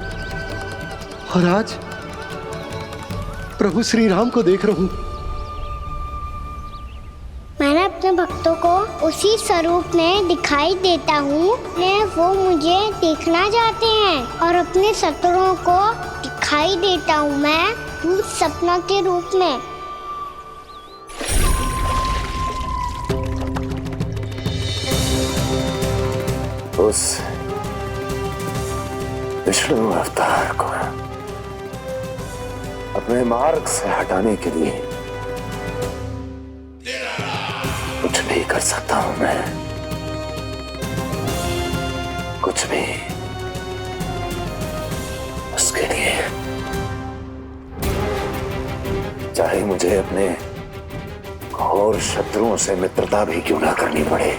और आज प्रभु श्री राम को देख रहा हूं। मैंने अपने भक्तों को उसी स्वरूप में दिखाई देता हूँ, वो मुझे देखना चाहते हैं और अपने शत्रुओं को दिखाई देता हूँ मैं भूत सपना के रूप में। उस विष्णु अवतार को अपने मार्ग से हटाने के लिए कुछ भी कर सकता हूं मैं, कुछ भी। उसके लिए चाहे मुझे अपने घोर शत्रुओं से मित्रता भी क्यों ना करनी पड़े,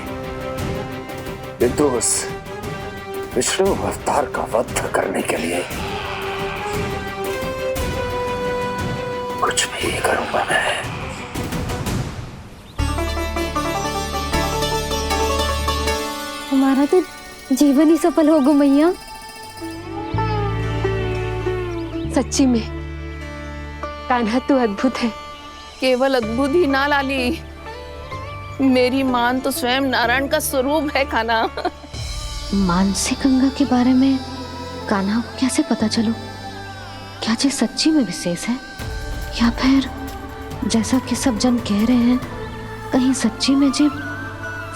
किंतु उस विष्णु अवतार का वध करने के लिए कुछ भी करूंगा मैं। हमारा तो जीवन ही सफल होगा मैया। सच्ची में कान्हा तू अद्भुत है। केवल अद्भुत ही ना लाली, मेरी मान तो स्वयं नारायण का स्वरूप है कान्हा। मानसी गंगा के बारे में कान्हा को कैसे पता चलो? क्या जी सच्ची में विशेष है या फिर जैसा कि सब जन कह रहे हैं कहीं सच्ची में जी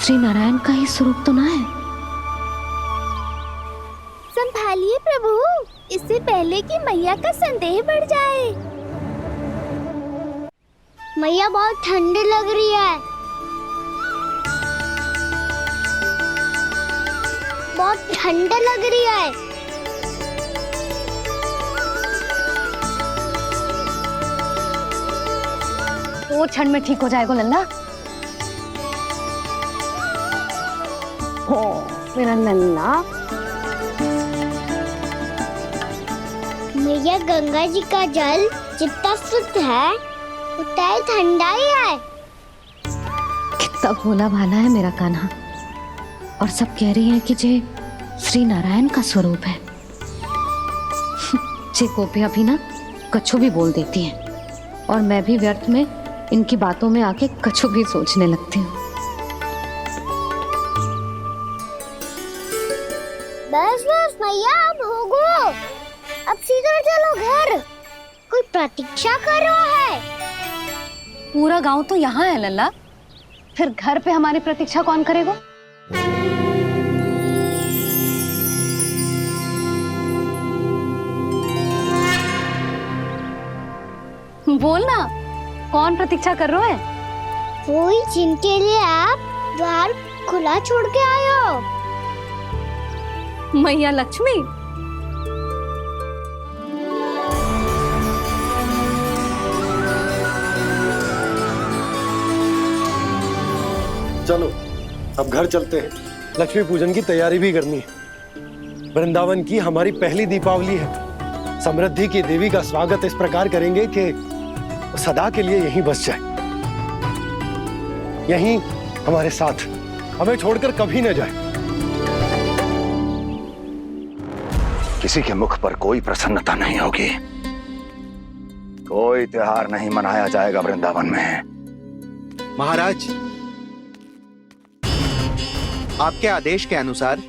श्री नारायण का ही स्वरूप तो ना है? संभालिए प्रभु, इससे पहले कि मैया का संदेह बढ़ जाए। मैया बहुत ठंडी लग रही है, बहुत ठंडा लग रही है। वो क्षण में ठीक हो जाएगा लल्ला। ओ मेरा लल्ला। मैया गंगा जी का जल जितना शुद्ध है उतना ही ठंडा ही है। कितना भोला भाला है मेरा कान्हा। और सब कह रही हैं कि जे श्री नारायण का स्वरूप है। जे गोपियां भी ना कछु भी बोल देती हैं और मैं भी व्यर्थ में इनकी बातों में आके कछु भी सोचने लगती हूँ। बस बस मैया, अब होगो, अब सीधा चलो घर। कोई प्रतीक्षा कर रहा है। पूरा गांव तो यहाँ है लल्ला, फिर घर पे हमारी प्रतीक्षा कौन करेगा? बोल ना, कौन प्रतीक्षा कर रहा है? वही जिनके लिए आप द्वार खुला छोड़ के आए हो। मैया लक्ष्मी। चलो अब घर चलते हैं। लक्ष्मी पूजन की तैयारी भी करनी है। वृंदावन की हमारी पहली दीपावली है। समृद्धि की देवी का स्वागत इस प्रकार करेंगे कि सदा के लिए यहीं बस जाए, यहीं हमारे साथ, हमें छोड़कर कभी न जाए। किसी के मुख पर कोई प्रसन्नता नहीं होगी, कोई त्योहार नहीं मनाया जाएगा वृंदावन में। महाराज, आपके आदेश के अनुसार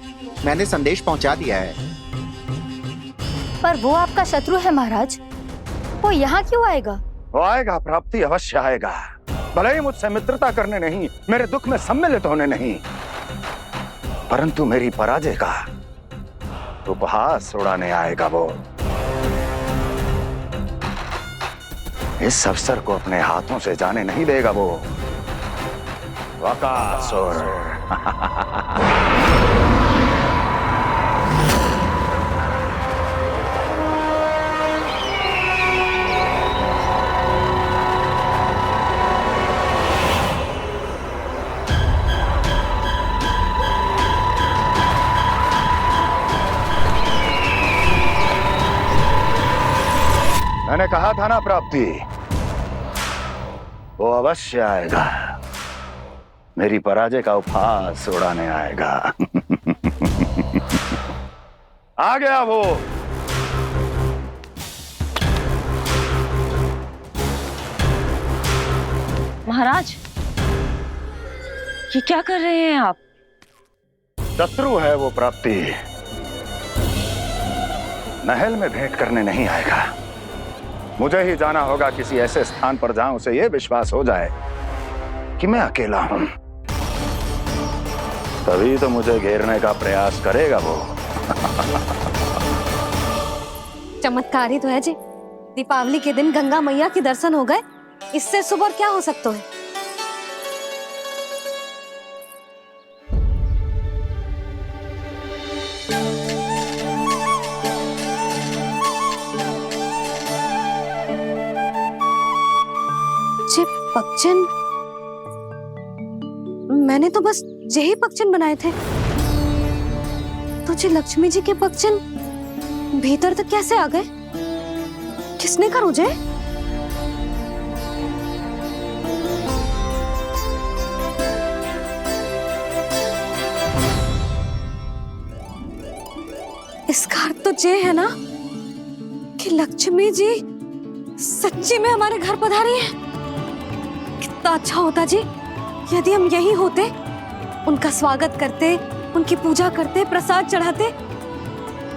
मैंने संदेश पहुंचा दिया है। पर वो आपका शत्रु है महाराज, वो यहाँ क्यों आएगा? वो आएगा, प्राप्ति अवश्य आएगा। भले ही मुझसे मित्रता करने नहीं, मेरे दुख में सम्मिलित होने नहीं, परंतु मेरी पराजय का उपहास उड़ाने आएगा वो। इस अवसर को अपने हाथों से जाने नहीं देगा वो। वकासुर। मैंने कहा था ना प्राप्ति, वो अवश्य आएगा, मेरी पराजय का उपहास उड़ाने आएगा। आ गया वो। महाराज, ये क्या कर रहे हैं आप? शत्रु है वो प्राप्ति, महल में भेंट करने नहीं आएगा। मुझे ही जाना होगा किसी ऐसे स्थान पर जहां उसे यह विश्वास हो जाए कि मैं अकेला हूं, तभी तो मुझे घेरने का प्रयास करेगा वो। चमत्कारी तो है जी, दीपावली के दिन गंगा मैया के दर्शन हो गए, इससे शुभ और क्या हो सकता है। पक्षन, मैंने तो बस यही पक्षन बनाए थे, तुझे लक्ष्मी जी के पक्षन भीतर तक कैसे आ गए? किसने कर मुझे? इसका अर्थ तो ये है ना कि लक्ष्मी जी सच्ची में हमारे घर पधारी है। कितना अच्छा होता जी यदि हम यहीं होते, उनका स्वागत करते, उनकी पूजा करते, प्रसाद चढ़ाते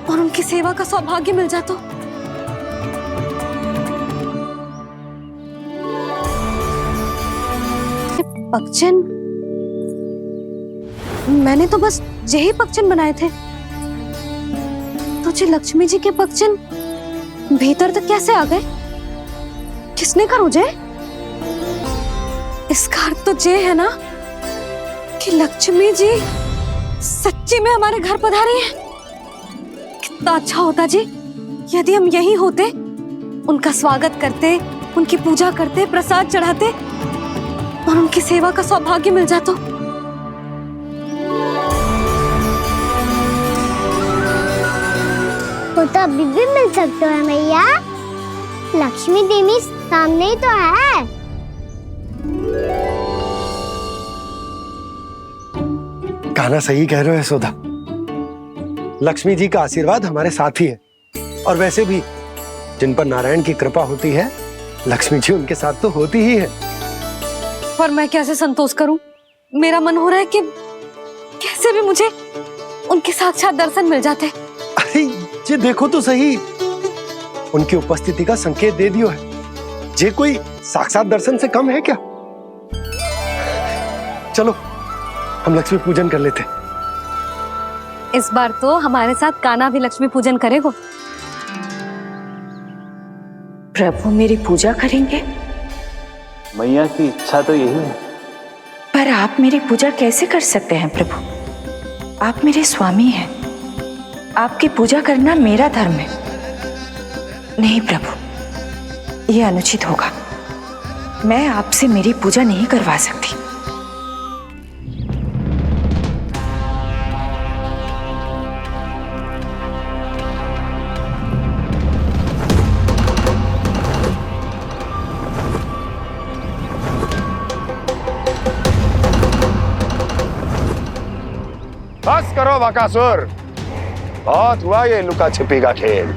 और उनकी सेवा का सौभाग्य मिल जाता। पक्षन, मैंने तो बस यही पक्षन बनाए थे, तुझे लक्ष्मी जी के पक्षन भीतर तक कैसे आ गए? किसने कर मुझे? इसका अर्थ तो ये है ना कि लक्ष्मी जी सच्ची में हमारे घर पधारी है। कितना अच्छा होता जी यदि हम यहीं होते, उनका स्वागत करते, उनकी पूजा करते, प्रसाद चढ़ाते और उनकी सेवा का सौभाग्य मिल जाता। वो तो अभी भी मिल सकते हैं मैया, लक्ष्मी देवी सामने ही तो है। गाना सही कह रहे हो यशोदा, लक्ष्मी जी का आशीर्वाद हमारे साथ ही है, और वैसे भी जिन पर नारायण की कृपा होती है, लक्ष्मी जी उनके साथ तो होती ही है। पर मैं कैसे संतोष करूं? मेरा मन हो रहा है कि कैसे भी मुझे उनके साक्षात दर्शन मिल जाते। अरे ये देखो तो सही, उनकी उपस्थिति का संकेत दे दियो है। ये कोई साक्षात दर्शन से कम है क्या? चलो हम लक्ष्मी पूजन कर लेते। इस बार तो हमारे साथ कान्हा भी लक्ष्मी पूजन करेगा। प्रभु मेरी पूजा करेंगे? मैया की इच्छा तो यही है। पर आप मेरी पूजा कैसे कर सकते हैं प्रभु? आप मेरे स्वामी हैं, आपकी पूजा करना मेरा धर्म है। नहीं प्रभु, यह अनुचित होगा, मैं आपसे मेरी पूजा नहीं करवा सकती। बकासुर, बहुत हुआ ये लुका छिपी का खेल।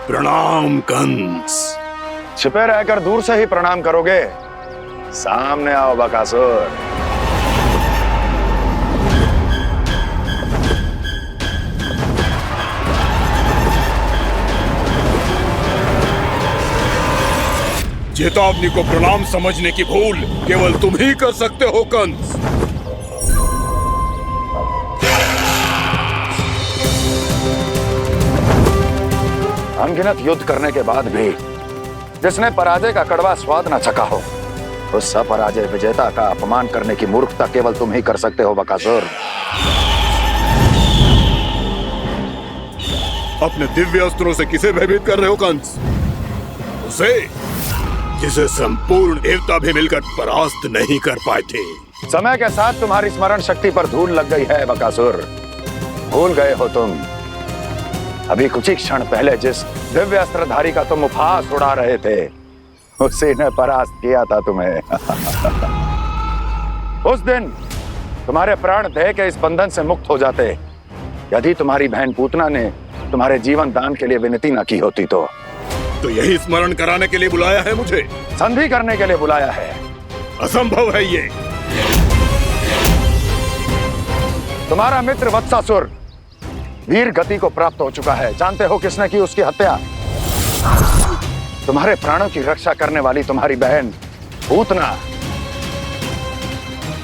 प्रणाम कंस। छिपे रहकर दूर से ही प्रणाम करोगे? सामने आओ बकासुर। चेतावनी को प्रणाम समझने की भूल केवल तुम ही कर सकते हो कंस। अनगिनत युद्ध करने के बाद भी जिसने पराजय का कड़वा स्वाद न चखा हो, उस अपराजय विजेता का अपमान करने की मूर्खता केवल तुम ही कर सकते हो बकासुर। अपने दिव्य अस्त्रों से किसे भयभीत कर रहे हो कंस? उसे जिसे संपूर्ण देवता भी मिलकर परास्त नहीं कर पाए थे। समय के साथ तुम्हारी स्मरण शक्ति पर धूल लग गई है बकासुर। भूल गए हो तुम अभी कुछ ही क्षण पहले जिस दिव्य अस्त्रधारी का तुम उपहास उड़ा रहे थे, उसी ने परास्त किया था तुम्हें। उस दिन तुम्हारे प्राण देह के इस बंधन से मुक्त हो जाते यदि तुम्हारी बहन पूतना ने तुम्हारे जीवन दान के लिए विनती न की होती तो यही स्मरण कराने के लिए बुलाया है मुझे? संधि करने के लिए बुलाया है। असंभव है ये। तुम्हारा मित्र वत्सासुर वीर गति को प्राप्त हो चुका है। जानते हो किसने की उसकी हत्या? तुम्हारे प्राणों की रक्षा करने वाली तुम्हारी बहन पूतना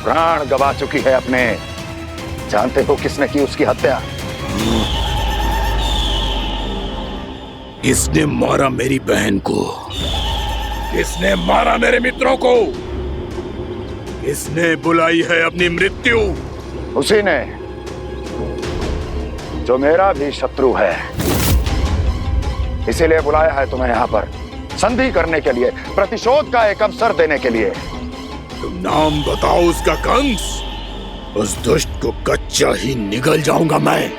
प्राण गवा चुकी है अपने। जानते हो किसने की उसकी हत्या? किसने मारा मेरी बहन को? किसने मारा मेरे मित्रों को? किसने बुलाई है अपनी मृत्यु? उसी ने जो मेरा भी शत्रु है। इसीलिए बुलाया है तुम्हें यहाँ पर संधि करने के लिए, प्रतिशोध का एक अवसर देने के लिए। तुम नाम बताओ उसका कंस। उस दुष्ट को कच्चा ही निगल जाऊंगा मैं।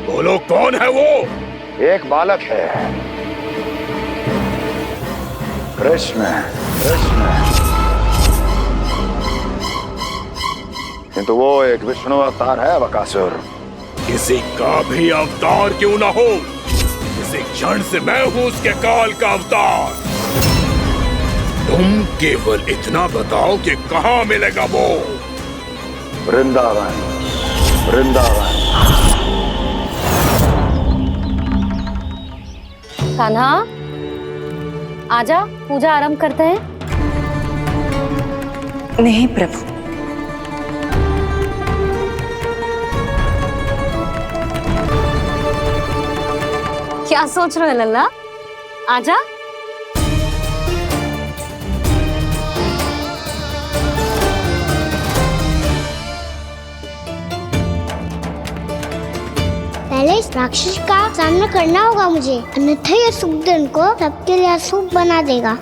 बोलो कौन है वो? एक बालक है, कृष्ण। किंतु वो एक विष्णु अवतार है बकासुर। किसी का भी अवतार क्यों ना हो, इसी क्षण से मैं हूं उसके काल का अवतार। तुम केवल इतना बताओ कि कहां मिलेगा वो? वृंदावन। कान्हा, आजा, पूजा आरंभ करते हैं। नहीं प्रभु, क्या सोच रहे हो लल्ला? आजा। पहले इस राक्षस का सामना करना होगा मुझे, अन्यथा ये शुभ दिन को सबके लिए अशुभ बना देगा।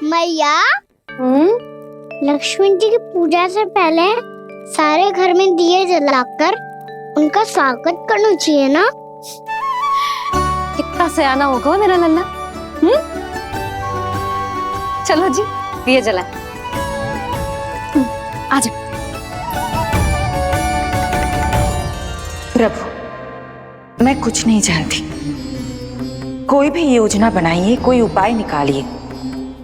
मैया, लक्ष्मण जी की पूजा से पहले सारे घर में दिए जलाकर उनका स्वागत करना चाहिए ना? कितना सयाना होगा मेरा लल्ला। चलो जी, दिए जलाएं। आजा। प्रभु, मैं कुछ नहीं जानती। कोई भी योजना बनाइए, कोई उपाय निकालिए,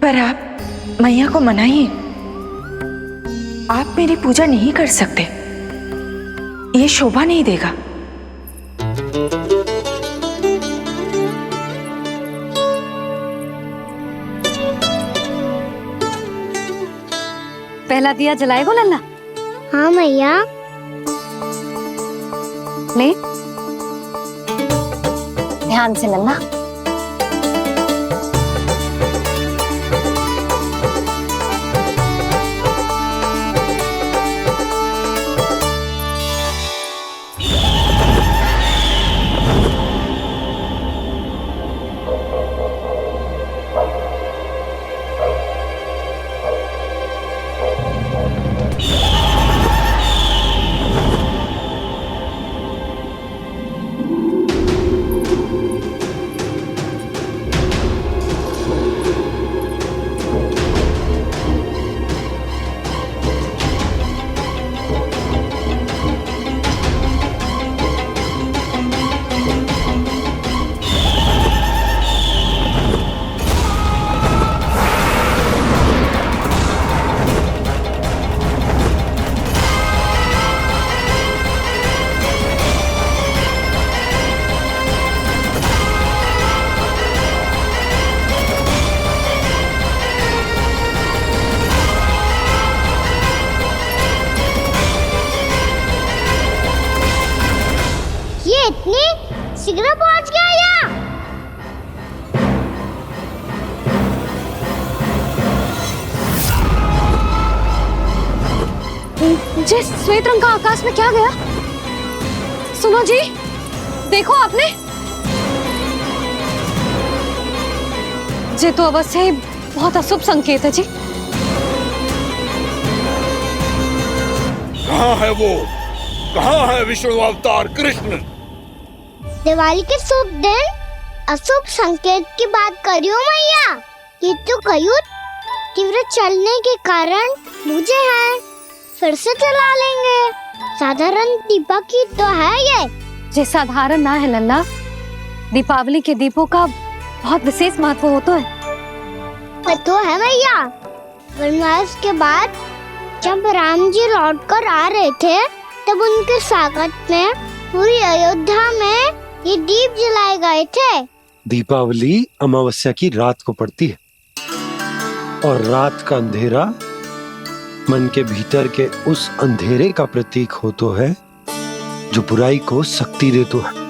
पर आप मैया को मनाइए। आप मेरी पूजा नहीं कर सकते, ये शोभा नहीं देगा। पहला दिया जलाएगो लल्ला? हाँ मैया। ले, ध्यान से लल्ला। जे श्वेत रंग का आकाश में क्या गया? सुनो जी, देखो आपने, जे तो अवश्य ही बहुत अशुभ संकेत है जी। कहाँ है वो? कहाँ है विष्णु अवतार कृष्ण? दिवाली के शुभ दिन अशुभ संकेत की बात करियो मैया। ये तो कयूत तीव्र चलने के कारण मुझे है, फिर से चला लेंगे। साधारण दीपक ही तो है ये साधारण ना है लल्ला, दीपावली के दीपों का बहुत विशेष महत्व होता है। तो है मैया, वनवास के बाद जब राम जी लौटकर आ रहे थे तब उनके स्वागत में पूरी अयोध्या में ये दीप जलाए गए थे। दीपावली अमावस्या की रात को पड़ती है और रात का अंधेरा मन के भीतर के उस अंधेरे का प्रतीक होतो है जो बुराई को शक्ति देतो है।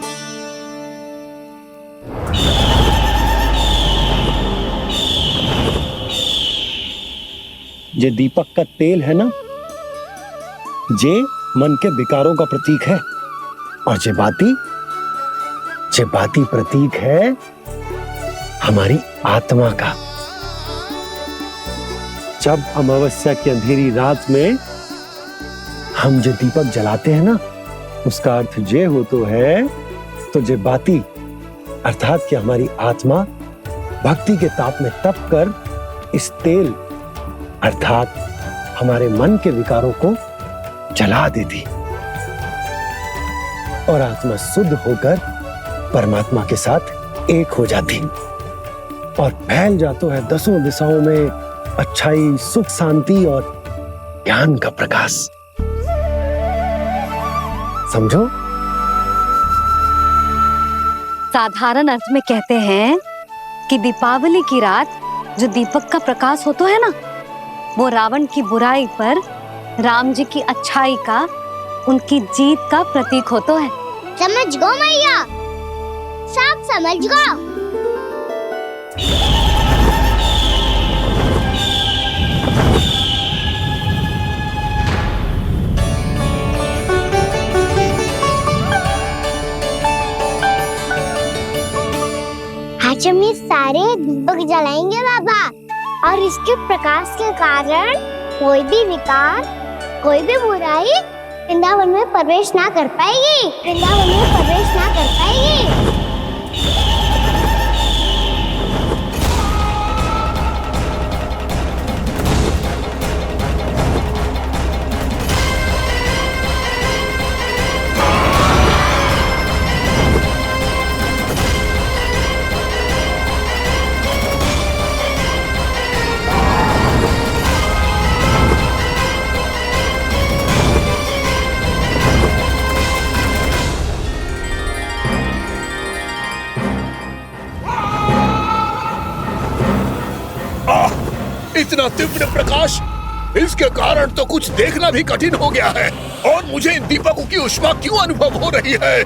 ये दीपक का तेल है ना, जे मन के विकारों का प्रतीक है, और जे बाती प्रतीक है हमारी आत्मा का। जब अमावस्या की अंधेरी रात में हम जो दीपक जलाते हैं ना, उसका अर्थ जे हो तो है, तो जे बाती अर्थात कि हमारी आत्मा भक्ति के ताप में तप कर इस तेल अर्थात हमारे मन के विकारों को जला देती और आत्मा शुद्ध होकर परमात्मा के साथ एक हो जाती और फैल जाता है दसों दिशाओं में अच्छाई, सुख, शांति और ज्ञान का प्रकाश। समझो? साधारण अर्थ में कहते हैं कि दीपावली की रात जो दीपक का प्रकाश होता है ना, वो रावण की बुराई पर राम जी की अच्छाई का, उनकी जीत का प्रतीक होता है। समझ गो मैया, सब समझ गो। आज हम ये सारे दीपक जलाएंगे बाबा, और इसके प्रकाश के कारण कोई भी विकार, कोई भी बुराई वृंदावन में प्रवेश ना कर पाएगी, वृंदावन में प्रवेश ना कर पाएगी। इतना तीव्र प्रकाश, इसके कारण तो कुछ देखना भी कठिन हो गया है। और मुझे इन दीपकों की उष्मा क्यों अनुभव हो रही है?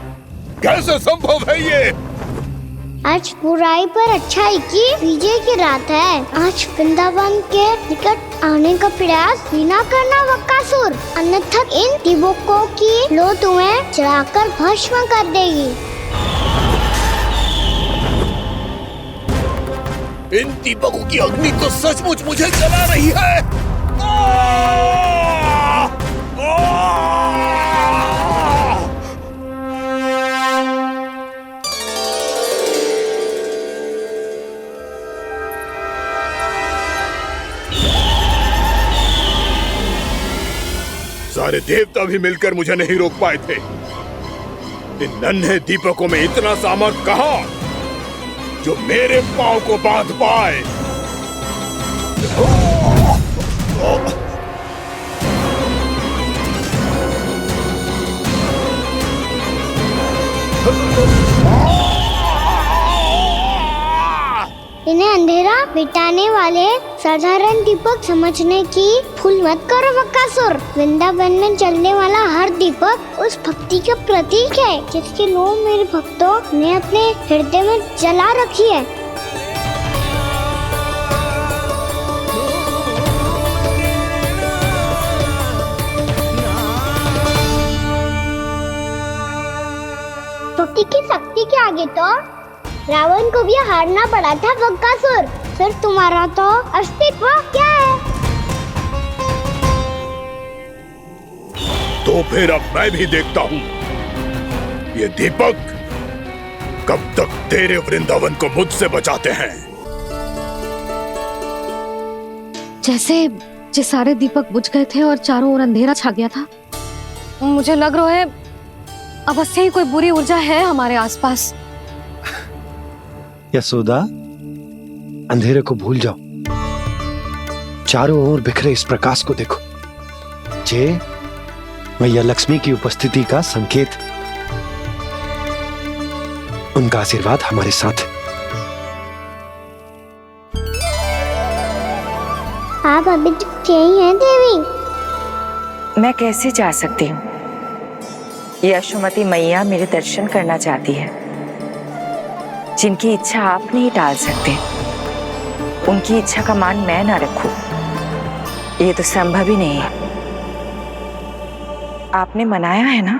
कैसे संभव है ये? आज बुराई पर अच्छाई की विजय की रात है। आज वृंदावन के निकट आने का प्रयास भी ना करना बकासुर, अन्यथा इन दीपकों की लो तुम्हें जलाकर भस्म कर देगी। इन दीपकों की अग्नि तो सचमुच मुझे जला रही है। सारे देवता भी मिलकर मुझे नहीं रोक पाए थे। इन नन्हे दीपकों में इतना सामर्थ्य कहां जो मेरे पांव को बांध पाए। इन्हें अंधेरा मिटाने वाले साधारण दीपक समझने की भूल मत करो बकासुर। वृंदावन में जलने वाला हर दीपक उस भक्ति का प्रतीक है जिसकी लो मेरे भक्तों ने अपने हृदय में जला रखी है। हारोगे तो? रावण को भी हारना पड़ा था बकासुर, फिर तुम्हारा तो अस्तित्व क्या है? तो फिर अब मैं भी देखता हूँ ये दीपक कब तक तेरे वृंदावन को मुझसे बचाते हैं। जैसे ये सारे दीपक बुझ गए थे और चारों ओर अंधेरा छा गया था, मुझे लग रहा है अवश्य ही कोई बुरी ऊर्जा है हमारे आसपास। यशोदा, अंधेरे को भूल जाओ, चारों ओर बिखरे इस प्रकाश को देखो। जे मैया लक्ष्मी की उपस्थिति का संकेत, उनका आशीर्वाद हमारे साथ है। आप अभी तक यही हैं देवी? मैं कैसे जा सकती हूँ? यशोमती मैया मेरे दर्शन करना चाहती है। जिनकी इच्छा आप नहीं टाल सकते, उनकी इच्छा का मान मैं ना रखूं, ये तो संभव ही नहीं है। आपने मनाया है ना?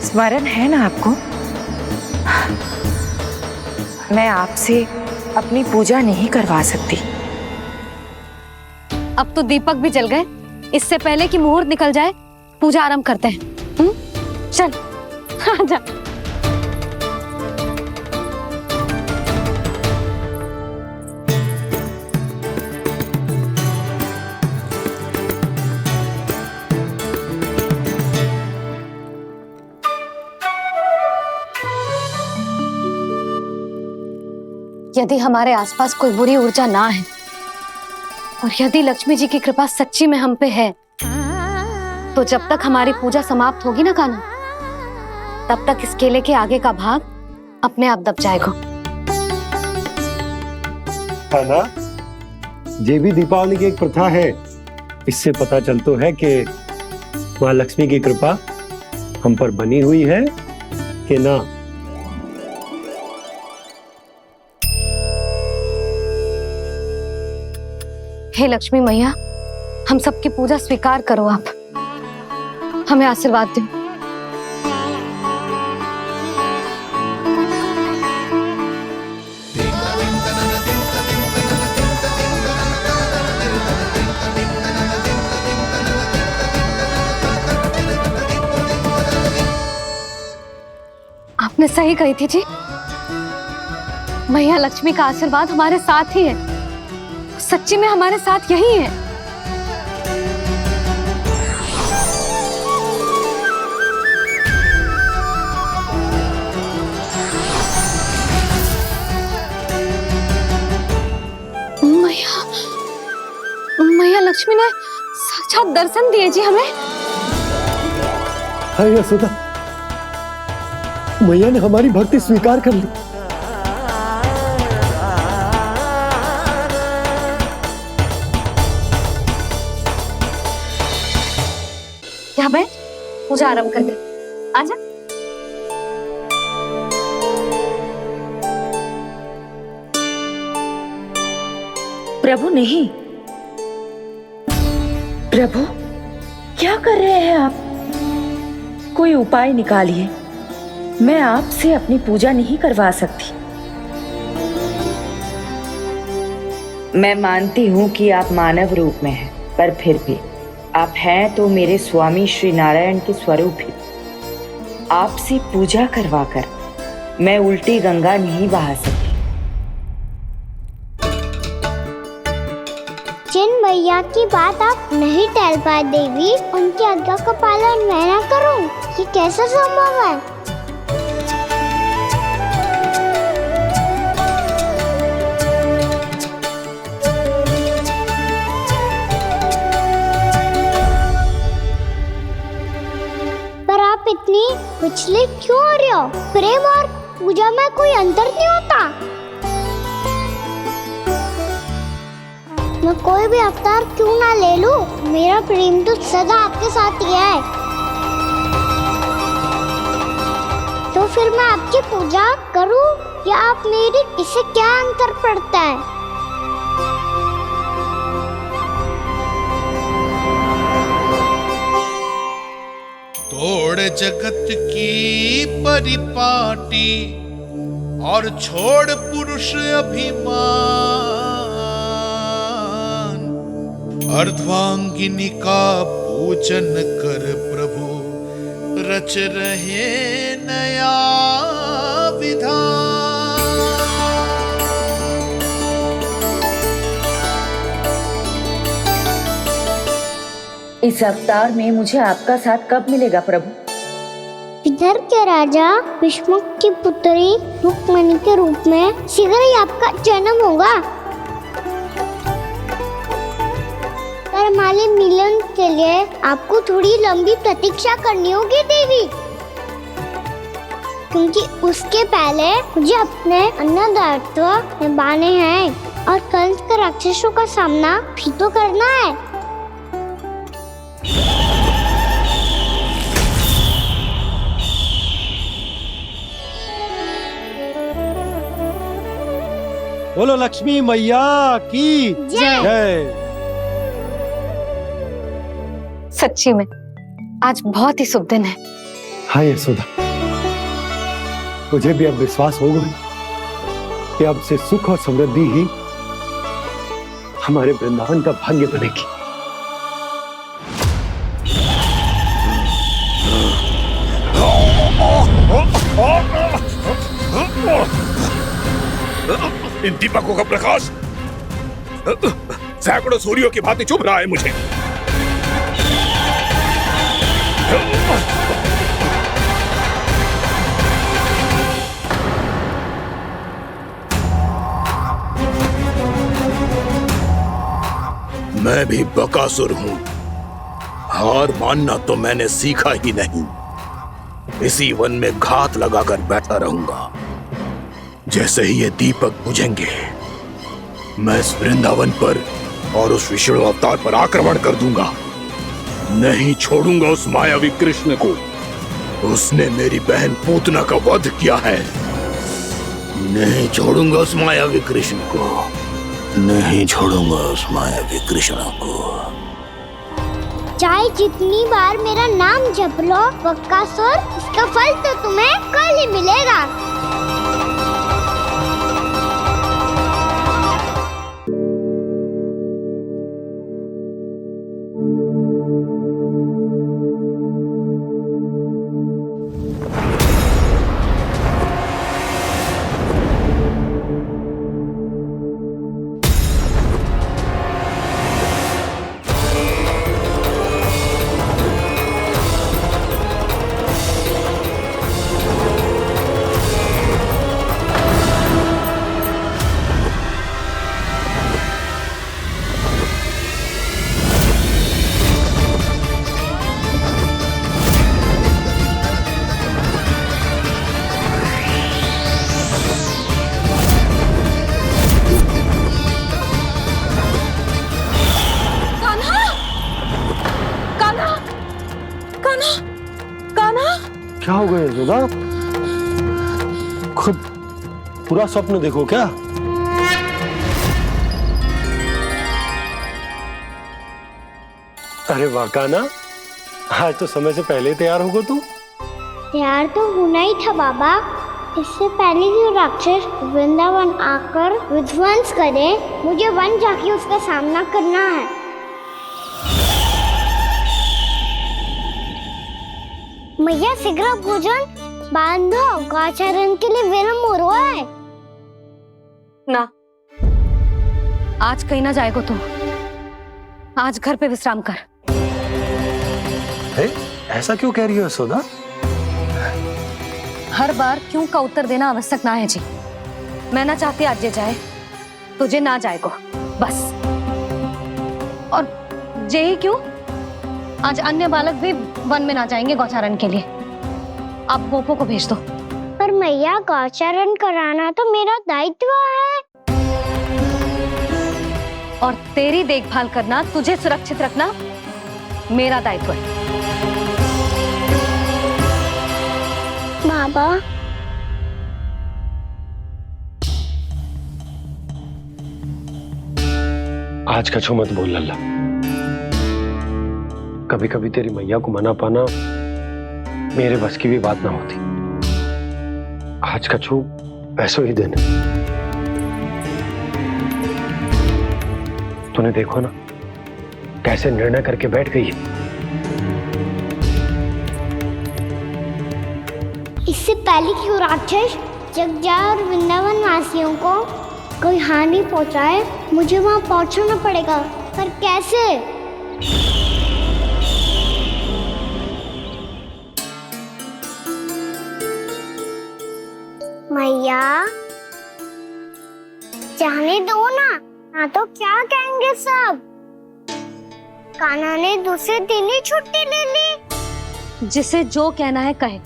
स्मरण है ना आपको? मैं आपसे अपनी पूजा नहीं करवा सकती। अब तो दीपक भी जल गए, इससे पहले कि मुहूर्त निकल जाए पूजा आरंभ करते हैं। चल आजा। यदि हमारे आसपास कोई बुरी ऊर्जा ना है और यदि लक्ष्मी जी की कृपा सच्ची में हम पे है, तो जब तक हमारी पूजा समाप्त होगी ना कान्हा, तब तक इस केले के आगे का भाग अपने आप दब जाएगा। है ना? ये भी दीपावली की एक प्रथा है। इससे पता चलता है कि माँ लक्ष्मी की कृपा हम पर बनी हुई है कि ना। हे लक्ष्मी मैया, हम सबकी पूजा स्वीकार करो, आप हमें आशीर्वाद दो। आपने सही कही थी जी, मैया लक्ष्मी का आशीर्वाद हमारे साथ ही है। सच्ची में हमारे साथ यही है। मैया लक्ष्मी ने साक्षात दर्शन दिए जी हमें। हाय यशोदा, मैया ने हमारी भक्ति स्वीकार कर ली। क्या बैठ, पूजा आरंभ कर दे। आजा। प्रभु नहीं, प्रभु क्या कर रहे हैं आप? कोई उपाय निकालिए, मैं आपसे अपनी पूजा नहीं करवा सकती। मैं मानती हूँ कि आप मानव रूप में हैं, पर फिर भी आप हैं तो मेरे स्वामी श्री नारायण के स्वरूप ही। आपसे पूजा करवाकर मैं उल्टी गंगा नहीं बहा सकी। जिन मैया की बात आप नहीं टाल पाए देवी, उनकी आज्ञा का पालन मैं ना करूं, ये कैसा संभव है? पर आप इतनी विचलित क्यों हो रहे हो? प्रेम और पूजा में कोई अंतर नहीं होता। मैं कोई भी अवतार क्यों ना ले लूं, मेरा प्रेम तो सदा आपके साथ ही है। तो फिर मैं आपकी पूजा करूं या आप मेरी, इससे क्या अंतर पड़ता है? तोड़ जगत की परिपाटी और छोड़ पुरुष अभिमान, अर्धांगिनी का पूजन कर प्रभु, रच रहे नया विधान। इस अवतार में मुझे आपका साथ कब मिलेगा प्रभु? इधर के राजा भीष्म की पुत्री रुक्मिणी के रूप में शीघ्र ही आपका जन्म होगा। पर हमारे मिलन के लिए आपको थोड़ी लंबी प्रतीक्षा करनी होगी देवी, क्योंकि उसके पहले मुझे अपने अन्य दायित्व निभाने हैं और कंस के राक्षसों का सामना भी तो करना है। बोलो लक्ष्मी मैया की जय। सच्ची में आज बहुत ही शुभ दिन है। हाँ यशोदा, मुझे भी अब विश्वास हो गया कि अब से सुख और समृद्धि ही हमारे वृंदावन का भाग्य बनेगी। इन दीपकों का प्रकाश सैकड़ों सूर्यों की भांति चुभ रहा है मुझे। मैं भी बकासुर हूं, हार मानना तो मैंने सीखा ही नहीं। इसी वन में घात लगाकर बैठा रहूंगा। जैसे ही ये दीपक बुझेंगे, मैं इस वृंदावन पर और उस विष्णु अवतार पर आक्रमण कर दूंगा। नहीं छोड़ूंगा उस मायावी कृष्ण को। उसने मेरी बहन पूतना का वध किया है। नहीं छोड़ूंगा उस मायावी कृष्ण को। नहीं छोड़ूंगा उस मायावी कृष्ण को। चाहे जितनी बार मेरा नाम जप लो बकासुर, इसका फल तो तुम्हें कल ही मिलेगा। क्या हो गया यशोदा? खुद पूरा स्वप्न देखो क्या? अरे वाह कान्हा, आज तो समय से पहले तैयार होगा तू। तैयार तो होना ही था बाबा। इससे पहले कि राक्षस वृंदावन आकर विध्वंस करे, मुझे वन जाके उसका सामना करना है। मैया शीघ्र भोजन बांधो, गौचरण के लिए विलंब हो रहा है। ना, आज कहीं ना जाएगा तू। आज घर पे विश्राम कर। ऐसा क्यों कह रही हो यशोदा? हर बार क्यों का उत्तर देना आवश्यक ना है जी। मैं ना चाहती आज ये जाए, तुझे ना जाएगा बस। और यही क्यों, आज अन्य बालक भी वन में ना जाएंगे गौचारण के लिए। आप गोपो को भेज दो। पर मैया गौचारण कराना तो मेरा दायित्व है। और तेरी देखभाल करना, तुझे सुरक्षित रखना मेरा दायित्व है। बाबा, आज कछु मत बोल लल्ला। कभी कभी तेरी मैया को मना पाना मेरे बस की भी बात ना होती। आज कछु वैसो ही दिन तूने देखो ना कैसे निर्णय करके बैठ गई है। इससे पहले कि वो राक्षस जगजा और वृंदावन वासियों को कोई हानि पहुंचाए, मुझे वहां पहुंचना पड़ेगा। पर कैसे? मैया जाने दो ना तो क्या कहेंगे सब। कान्हा ने दूसरे दिन ही छुट्टी ले ली। जिसे जो कहना है कहे,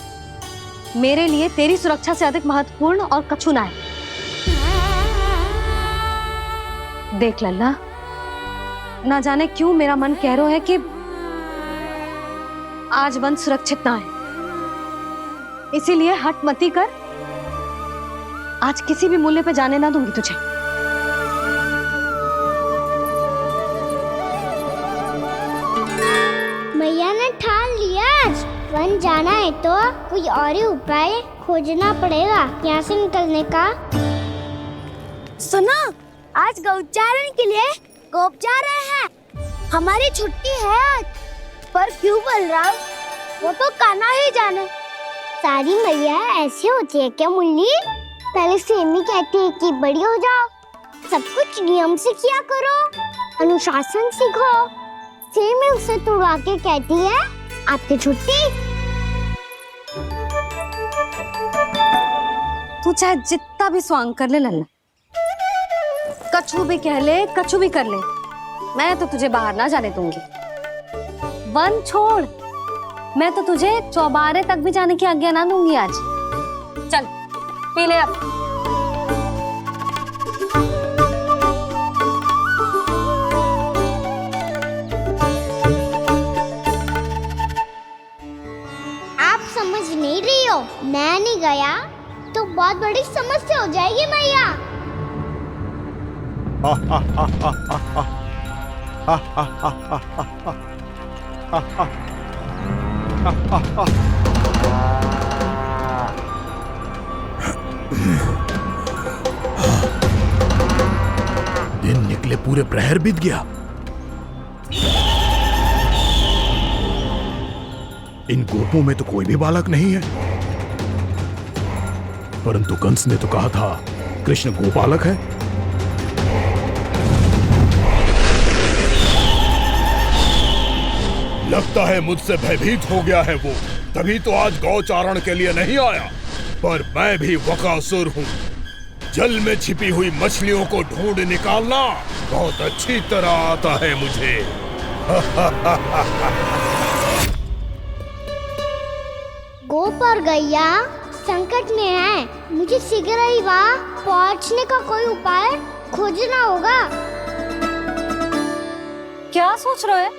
मेरे लिए तेरी सुरक्षा से अधिक महत्वपूर्ण और कछु ना है। देख लल्ला, ना जाने क्यों मेरा मन कह रहा है कि आज वन सुरक्षित ना है, इसीलिए हट मती कर। आज किसी भी मूल्य पे जाने ना दूंगी तुझे। मैया ने ठान लिया, आज वन जाना है तो कोई और ही उपाय खोजना पड़ेगा यहाँ से निकलने का। सुनो, आज गौचारण के लिए गोप जा रहे हैं। हमारी छुट्टी है आज। पर क्यों बलराम? वो तो कान्हा ही जाने। सारी मैया ऐसी होती है क्या मुन्नी? पहले सेमी कहती है कि बड़ी हो जाओ, सब कुछ नियम से किया करो, अनुशासन सीखो। सेमी उसे तुड़वा के कहती है आपकी छुट्टी। तू चाहे जितना भी स्वांग कर ले लल्ला, कछु भी कह ले, कछु भी कर ले, मैं तो तुझे बाहर ना जाने दूंगी। वन छोड़, मैं तो तुझे चौबारे तक भी जाने की आज्ञा ना दूंगी आज। चल पी ले अब। आप समझ नहीं रही हो, मैं नहीं गया तो बहुत बड़ी समस्या हो जाएगी मैया। दिन निकले पूरे प्रहर बीत गया। इन गोपों में तो कोई भी बालक नहीं है, परंतु कंस ने तो कहा था कृष्ण गोपालक है। लगता है मुझसे भयभीत हो गया है वो, तभी तो आज गौचारण के लिए नहीं आया। पर मैं भी वकासुर हूँ, जल में छिपी हुई मछलियों को ढूंढ निकालना बहुत अच्छी तरह आता है मुझे। गोप और गैया संकट में है, मुझे शीघ्र ही वहाँ पहुँचने का कोई उपाय खोजना होगा। क्या सोच रहे हो?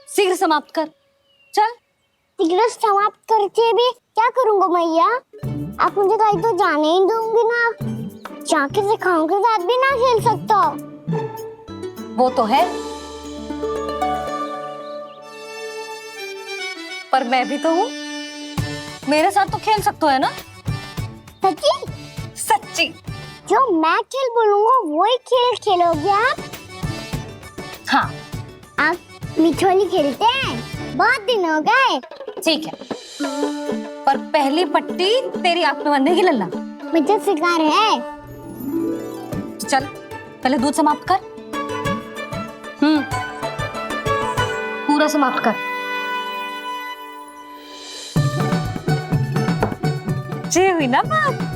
शीघ्र समाप्त कर, चल। शीघ्र समाप्त करके भी क्या करूँगा मैया? आप मुझे कहीं तो जाने ही दूंगी ना, जाके सिखाओं के साथ भी ना खेल सकता। वो तो है, पर मैं भी तो हूँ, मेरे साथ तो खेल सकते हो है ना? सच्ची? सच्ची। जो मैं खेल बोलूँगा वही खेल खेलोगे आप? हाँ। आप मिठोली खेलते हैं? बहुत दिन हो गए। ठीक है, पर पहली पट्टी तेरी आंख में बंधेगी लल्ला। मुझे शिकार है। चल पहले दूध समाप्त कर। पूरा समाप्त कर। ये हुई ना बात।